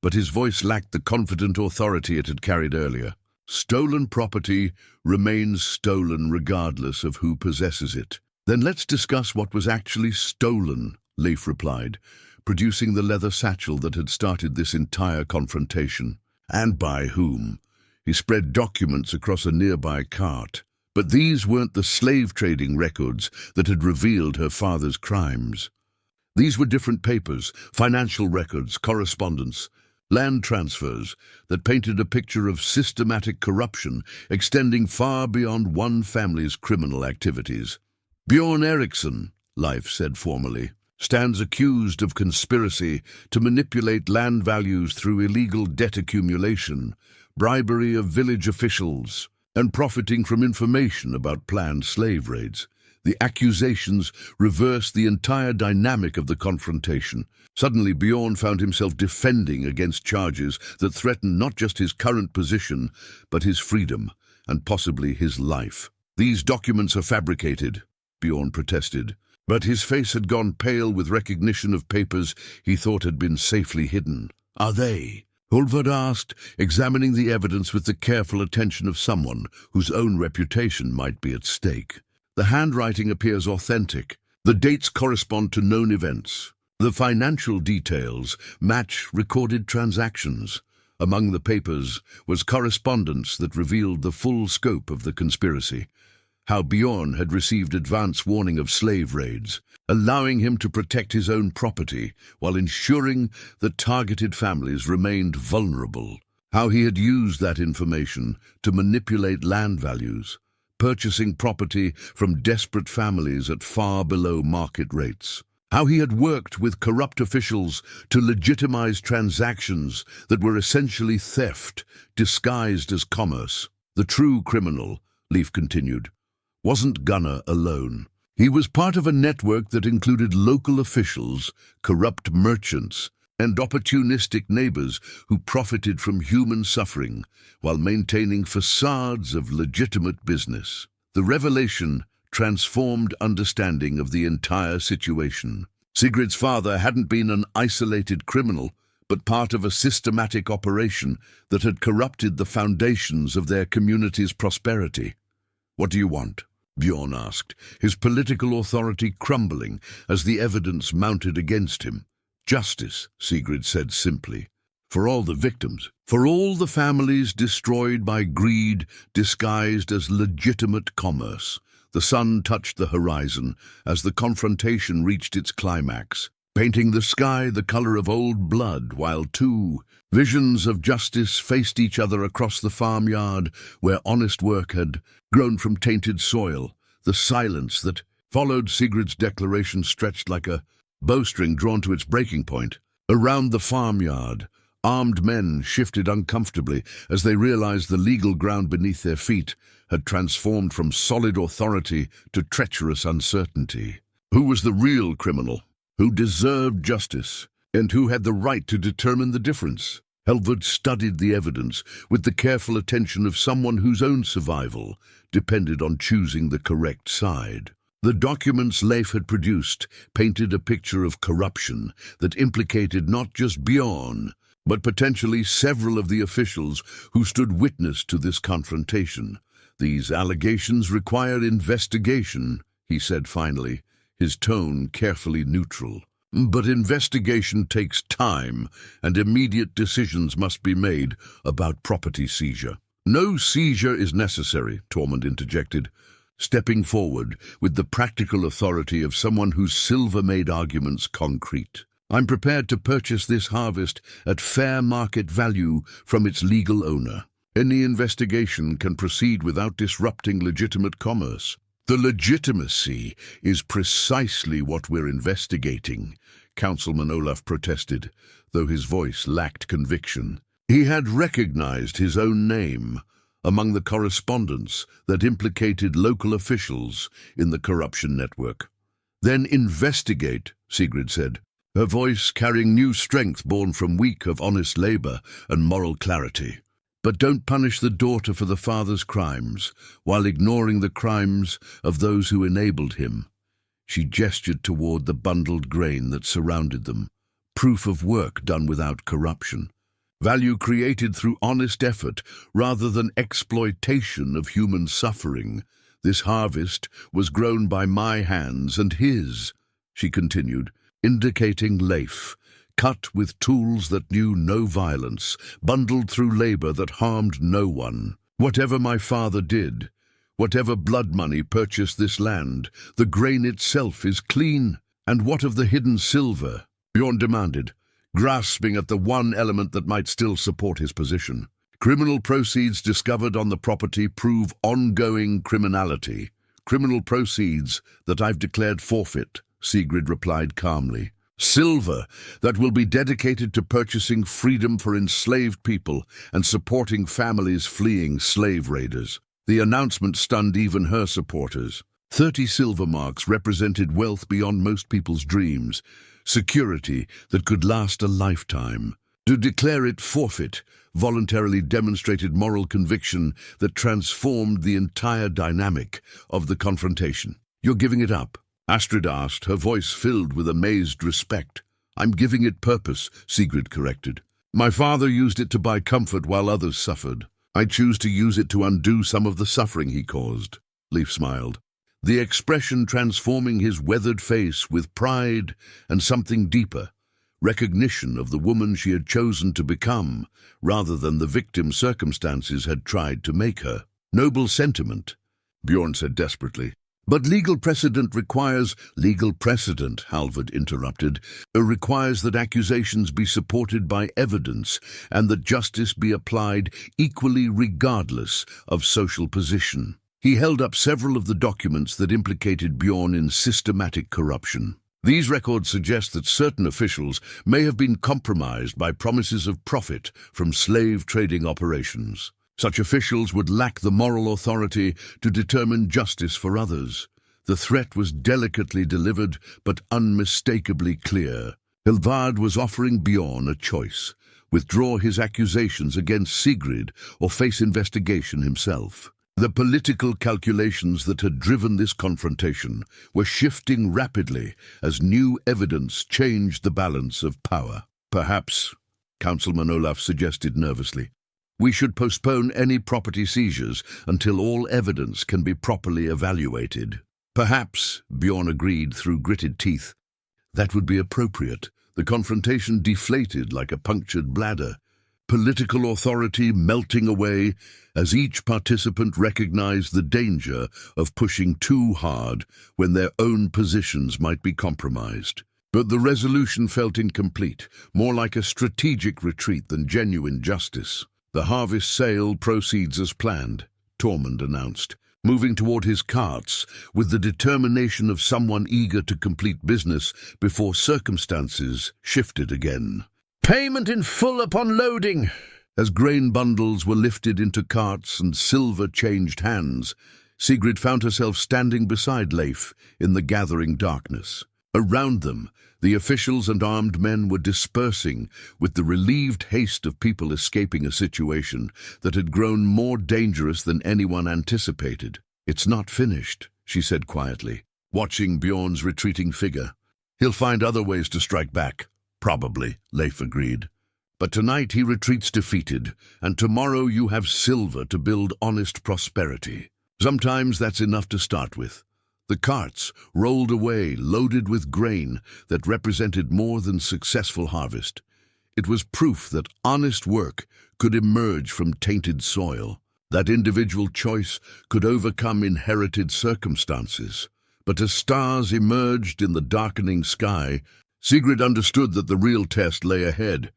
but his voice lacked the confident authority it had carried earlier. Stolen property remains stolen regardless of who possesses it. Then let's discuss what was actually stolen, Leif replied, producing the leather satchel that had started this entire confrontation. And by whom? He spread documents across a nearby cart. But these weren't the slave trading records that had revealed her father's crimes. These were different papers, financial records, correspondence, land transfers that painted a picture of systematic corruption extending far beyond one family's criminal activities. Bjorn Eriksson, Leif said formally, stands accused of conspiracy to manipulate land values through illegal debt accumulation, bribery of village officials, and profiting from information about planned slave raids. The accusations reversed the entire dynamic of the confrontation. Suddenly, Bjorn found himself defending against charges that threatened not just his current position, but his freedom, and possibly his life. These documents are fabricated, Bjorn protested. But his face had gone pale with recognition of papers he thought had been safely hidden. "Are they?" Ulford asked, examining the evidence with the careful attention of someone whose own reputation might be at stake. The handwriting appears authentic. The dates correspond to known events. The financial details match recorded transactions. Among the papers was correspondence that revealed the full scope of the conspiracy. How Bjorn had received advance warning of slave raids, allowing him to protect his own property while ensuring that targeted families remained vulnerable. How he had used that information to manipulate land values, purchasing property from desperate families at far below market rates. How he had worked with corrupt officials to legitimize transactions that were essentially theft, disguised as commerce. The true criminal, Leif continued, wasn't Gunnar alone. He was part of a network that included local officials, corrupt merchants, and opportunistic neighbors who profited from human suffering while maintaining facades of legitimate business. The revelation transformed understanding of the entire situation. Sigrid's father hadn't been an isolated criminal, but part of a systematic operation that had corrupted the foundations of their community's prosperity. "What do you want?" Bjorn asked, his political authority crumbling as the evidence mounted against him. "Justice," Sigrid said simply, "for all the victims, for all the families destroyed by greed disguised as legitimate commerce." The sun touched the horizon as the confrontation reached its climax, painting the sky the color of old blood, while two visions of justice faced each other across the farmyard where honest work had grown from tainted soil. The silence that followed Sigrid's declaration stretched like a bowstring drawn to its breaking point. Around the farmyard, armed men shifted uncomfortably as they realized the legal ground beneath their feet had transformed from solid authority to treacherous uncertainty. Who was the real criminal? Who deserved justice? And who had the right to determine the difference? Helvard studied the evidence with the careful attention of someone whose own survival depended on choosing the correct side. The documents Leif had produced painted a picture of corruption that implicated not just Bjorn, but potentially several of the officials who stood witness to this confrontation. "These allegations require investigation," he said finally, his tone carefully neutral. "But investigation takes time, and immediate decisions must be made about property seizure." "No seizure is necessary," Tormund interjected, stepping forward with the practical authority of someone whose silver made arguments concrete. "I'm prepared to purchase this harvest at fair market value from its legal owner. Any investigation can proceed without disrupting legitimate commerce." "The legitimacy is precisely what we're investigating," Councilman Olaf protested, though his voice lacked conviction. He had recognized his own name among the correspondence that implicated local officials in the corruption network. "Then investigate," Sigrid said, her voice carrying new strength born from week of honest labor and moral clarity. "But don't punish the daughter for the father's crimes, while ignoring the crimes of those who enabled him." She gestured toward the bundled grain that surrounded them, proof of work done without corruption. Value created through honest effort rather than exploitation of human suffering. "This harvest was grown by my hands and his," she continued, indicating Leif, cut with tools that knew no violence, bundled through labor that harmed no one. "Whatever my father did, whatever blood money purchased this land, the grain itself is clean." "And what of the hidden silver?" Bjorn demanded, grasping at the one element that might still support his position. "Criminal proceeds discovered on the property prove ongoing criminality. Criminal proceeds that I've declared forfeit," Sigrid replied calmly. "Silver that will be dedicated to purchasing freedom for enslaved people and supporting families fleeing slave raiders." The announcement stunned even her supporters. 30 silver marks represented wealth beyond most people's dreams, security that could last a lifetime. To declare it forfeit voluntarily demonstrated moral conviction that transformed the entire dynamic of the confrontation. "You're giving it up?" Astrid asked, her voice filled with amazed respect. "I'm giving it purpose," Sigrid corrected. "My father used it to buy comfort while others suffered. I choose to use it to undo some of the suffering he caused." Leif smiled, the expression transforming his weathered face with pride and something deeper, recognition of the woman she had chosen to become, rather than the victim circumstances had tried to make her. "Noble sentiment," Bjorn said desperately. "But legal precedent requires—" "Legal precedent," Halvard interrupted, "requires that accusations be supported by evidence and that justice be applied equally regardless of social position." He held up several of the documents that implicated Bjorn in systematic corruption. These records suggest that certain officials may have been compromised by promises of profit from slave trading operations. Such officials would lack the moral authority to determine justice for others. The threat was delicately delivered, but unmistakably clear. Halvard was offering Bjorn a choice: withdraw his accusations against Sigrid or face investigation himself. The political calculations that had driven this confrontation were shifting rapidly as new evidence changed the balance of power. "Perhaps," Councilman Olaf suggested nervously, "we should postpone any property seizures until all evidence can be properly evaluated." "Perhaps," Bjorn agreed through gritted teeth. "That would be appropriate." The confrontation deflated like a punctured bladder, political authority melting away as each participant recognized the danger of pushing too hard when their own positions might be compromised. But the resolution felt incomplete, more like a strategic retreat than genuine justice. "The harvest sale proceeds as planned," Tormund announced, moving toward his carts with the determination of someone eager to complete business before circumstances shifted again. "Payment in full upon loading." As grain bundles were lifted into carts and silver changed hands, Sigrid found herself standing beside Leif in the gathering darkness. Around them, the officials and armed men were dispersing with the relieved haste of people escaping a situation that had grown more dangerous than anyone anticipated. "It's not finished," she said quietly, watching Bjorn's retreating figure. "He'll find other ways to strike back." "Probably," Leif agreed. "But tonight he retreats defeated, and tomorrow you have silver to build honest prosperity. Sometimes that's enough to start with." The carts rolled away, loaded with grain that represented more than successful harvest. It was proof that honest work could emerge from tainted soil, that individual choice could overcome inherited circumstances. But as stars emerged in the darkening sky, Sigrid understood that the real test lay ahead.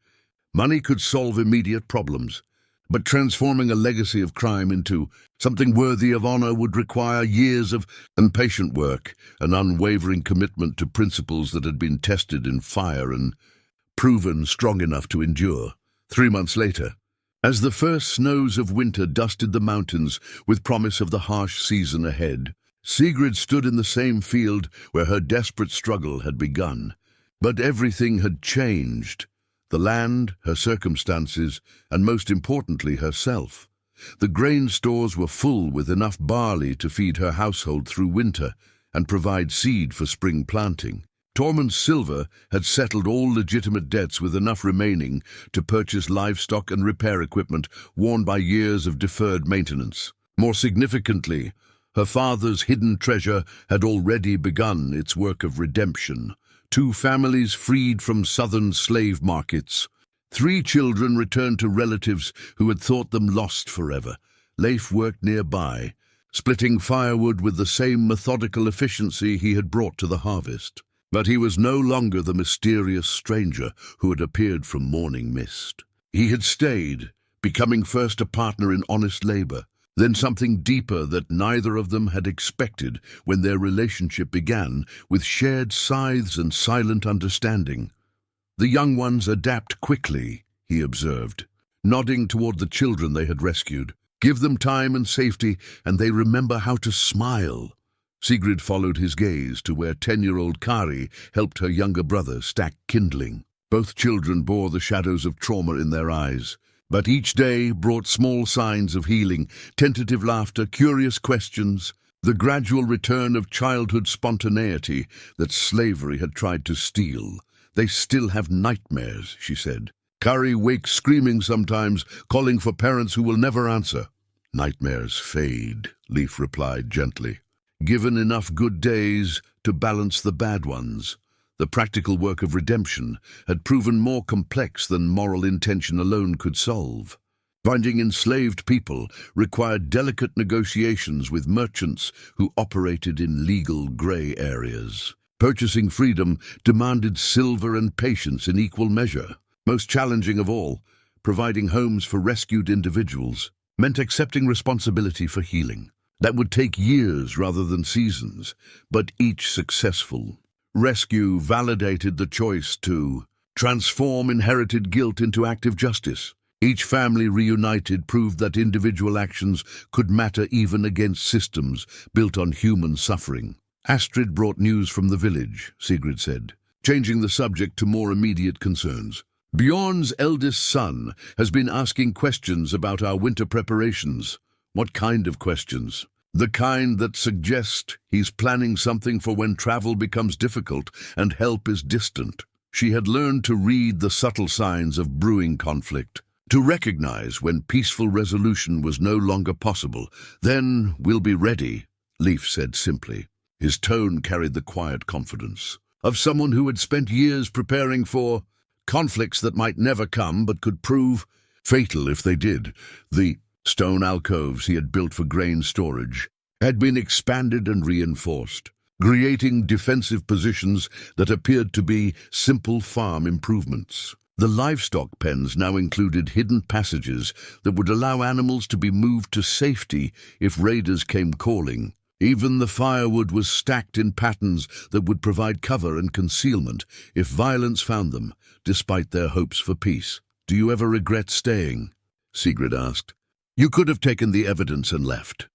Money could solve immediate problems, but transforming a legacy of crime into something worthy of honor would require years of patient work, an unwavering commitment to principles that had been tested in fire and proven strong enough to endure. 3 months later, as the first snows of winter dusted the mountains with promise of the harsh season ahead, Sigrid stood in the same field where her desperate struggle had begun. But everything had changed. The land, her circumstances, and most importantly herself. The grain stores were full with enough barley to feed her household through winter and provide seed for spring planting. Tormund's silver had settled all legitimate debts with enough remaining to purchase livestock and repair equipment worn by years of deferred maintenance. More significantly, her father's hidden treasure had already begun its work of redemption. 2 families freed from southern slave markets. 3 children returned to relatives who had thought them lost forever. Leif worked nearby, splitting firewood with the same methodical efficiency he had brought to the harvest. But he was no longer the mysterious stranger who had appeared from morning mist. He had stayed, becoming first a partner in honest labor, then something deeper that neither of them had expected when their relationship began, with shared scythes and silent understanding. "The young ones adapt quickly," he observed, nodding toward the children they had rescued. "Give them time and safety, and they remember how to smile." Sigrid followed his gaze to where 10-year-old Kari helped her younger brother stack kindling. Both children bore the shadows of trauma in their eyes. But each day brought small signs of healing, tentative laughter, curious questions. the gradual return of childhood spontaneity that slavery had tried to steal. They still have nightmares, she said. Carrie wakes screaming sometimes, calling for parents who will never answer. Nightmares fade, Leif replied gently. Given enough good days to balance the bad ones. The practical work of redemption had proven more complex than moral intention alone could solve. Finding enslaved people required delicate negotiations with merchants who operated in legal gray areas. Purchasing freedom demanded silver and patience in equal measure. Most challenging of all, providing homes for rescued individuals meant accepting responsibility for healing. That would take years rather than seasons, but each successful rescue validated the choice to transform inherited guilt into active justice. Each family reunited proved that individual actions could matter even against systems built on human suffering. Astrid brought news from the village, Sigrid said, changing the subject to more immediate concerns. Bjorn's eldest son has been asking questions about our winter preparations. What kind of questions? The kind that suggest he's planning something for when travel becomes difficult and help is distant. She had learned to read the subtle signs of brewing conflict, to recognize when peaceful resolution was no longer possible. Then we'll be ready, Leif said simply. His tone carried the quiet confidence of someone who had spent years preparing for conflicts that might never come but could prove fatal if they did. The stone alcoves he had built for grain storage had been expanded and reinforced, creating defensive positions that appeared to be simple farm improvements. The livestock pens now included hidden passages that would allow animals to be moved to safety if raiders came calling. Even the firewood was stacked in patterns that would provide cover and concealment if violence found them, despite their hopes for peace. "Do you ever regret staying?" Sigrid asked. "You could have taken the evidence and left.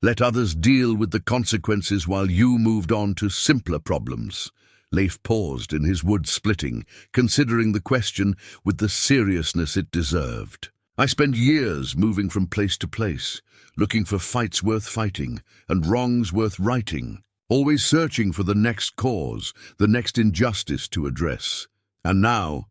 Let others deal with the consequences while you moved on to simpler problems." Leif paused in his wood splitting, considering the question with the seriousness it deserved. "I spent years moving from place to place, looking for fights worth fighting and wrongs worth righting, always searching for the next cause, the next injustice to address. And now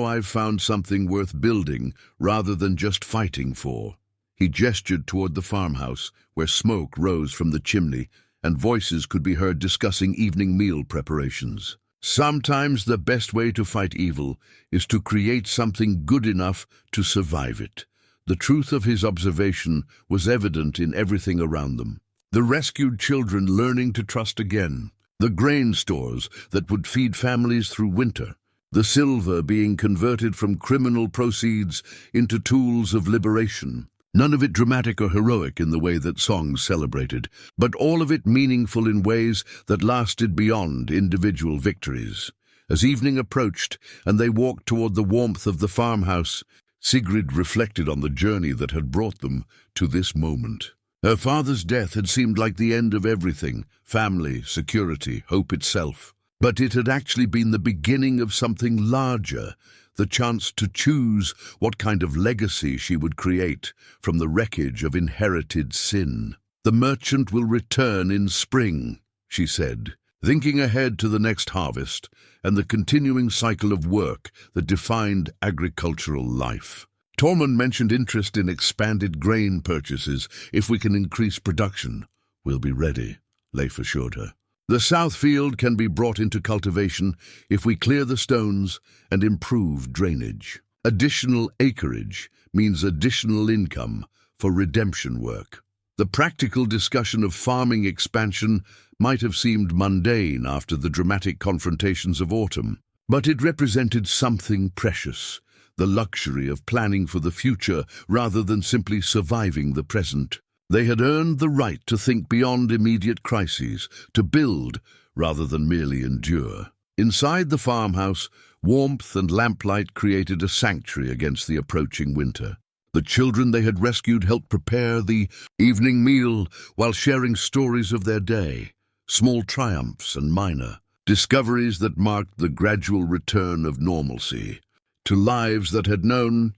I've found something worth building rather than just fighting for." He gestured toward the farmhouse, where smoke rose from the chimney and voices could be heard discussing evening meal preparations. "Sometimes the best way to fight evil is to create something good enough to survive it." The truth of his observation was evident in everything around them. The rescued children learning to trust again, the grain stores that would feed families through winter, the silver being converted from criminal proceeds into tools of liberation. None of it dramatic or heroic in the way that songs celebrated, but all of it meaningful in ways that lasted beyond individual victories. As evening approached and they walked toward the warmth of the farmhouse, Sigrid reflected on the journey that had brought them to this moment. Her father's death had seemed like the end of everything, family, security, hope itself. But it had actually been the beginning of something larger, the chance to choose what kind of legacy she would create from the wreckage of inherited sin. "The merchant will return in spring," she said, thinking ahead to the next harvest and the continuing cycle of work that defined agricultural life. Tormund mentioned interest in expanded grain purchases if we can increase production. "We'll be ready," Leif assured her. "The south field can be brought into cultivation if we clear the stones and improve drainage. Additional acreage means additional income for redemption work." The practical discussion of farming expansion might have seemed mundane after the dramatic confrontations of autumn, but it represented something precious, the luxury of planning for the future rather than simply surviving the present. They had earned the right to think beyond immediate crises, to build rather than merely endure. Inside the farmhouse, warmth and lamplight created a sanctuary against the approaching winter. The children they had rescued helped prepare the evening meal while sharing stories of their day, small triumphs and minor, discoveries that marked the gradual return of normalcy to lives that had known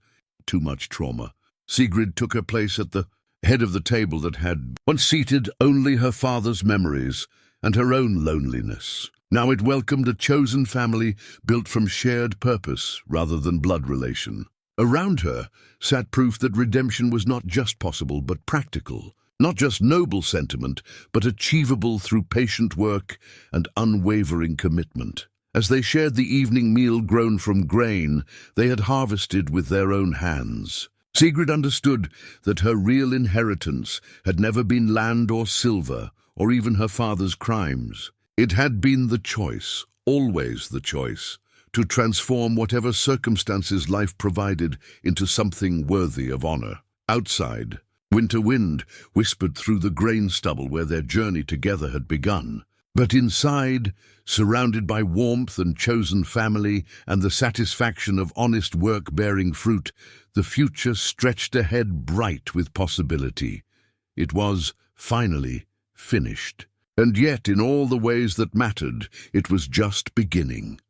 too much trauma. Sigrid took her place at the head of the table that had once seated only her father's memories and her own loneliness. Now it welcomed a chosen family built from shared purpose rather than blood relation. Around her sat proof that redemption was not just possible but practical, not just noble sentiment, but achievable through patient work and unwavering commitment. As they shared the evening meal grown from grain they had harvested with their own hands, Sigrid understood that her real inheritance had never been land or silver, or even her father's crimes. It had been the choice, always the choice, to transform whatever circumstances life provided into something worthy of honor. Outside, winter wind whispered through the grain stubble where their journey together had begun. But inside, surrounded by warmth and chosen family and the satisfaction of honest work bearing fruit, the future stretched ahead bright with possibility. It was, finally, finished. And yet, in all the ways that mattered, it was just beginning.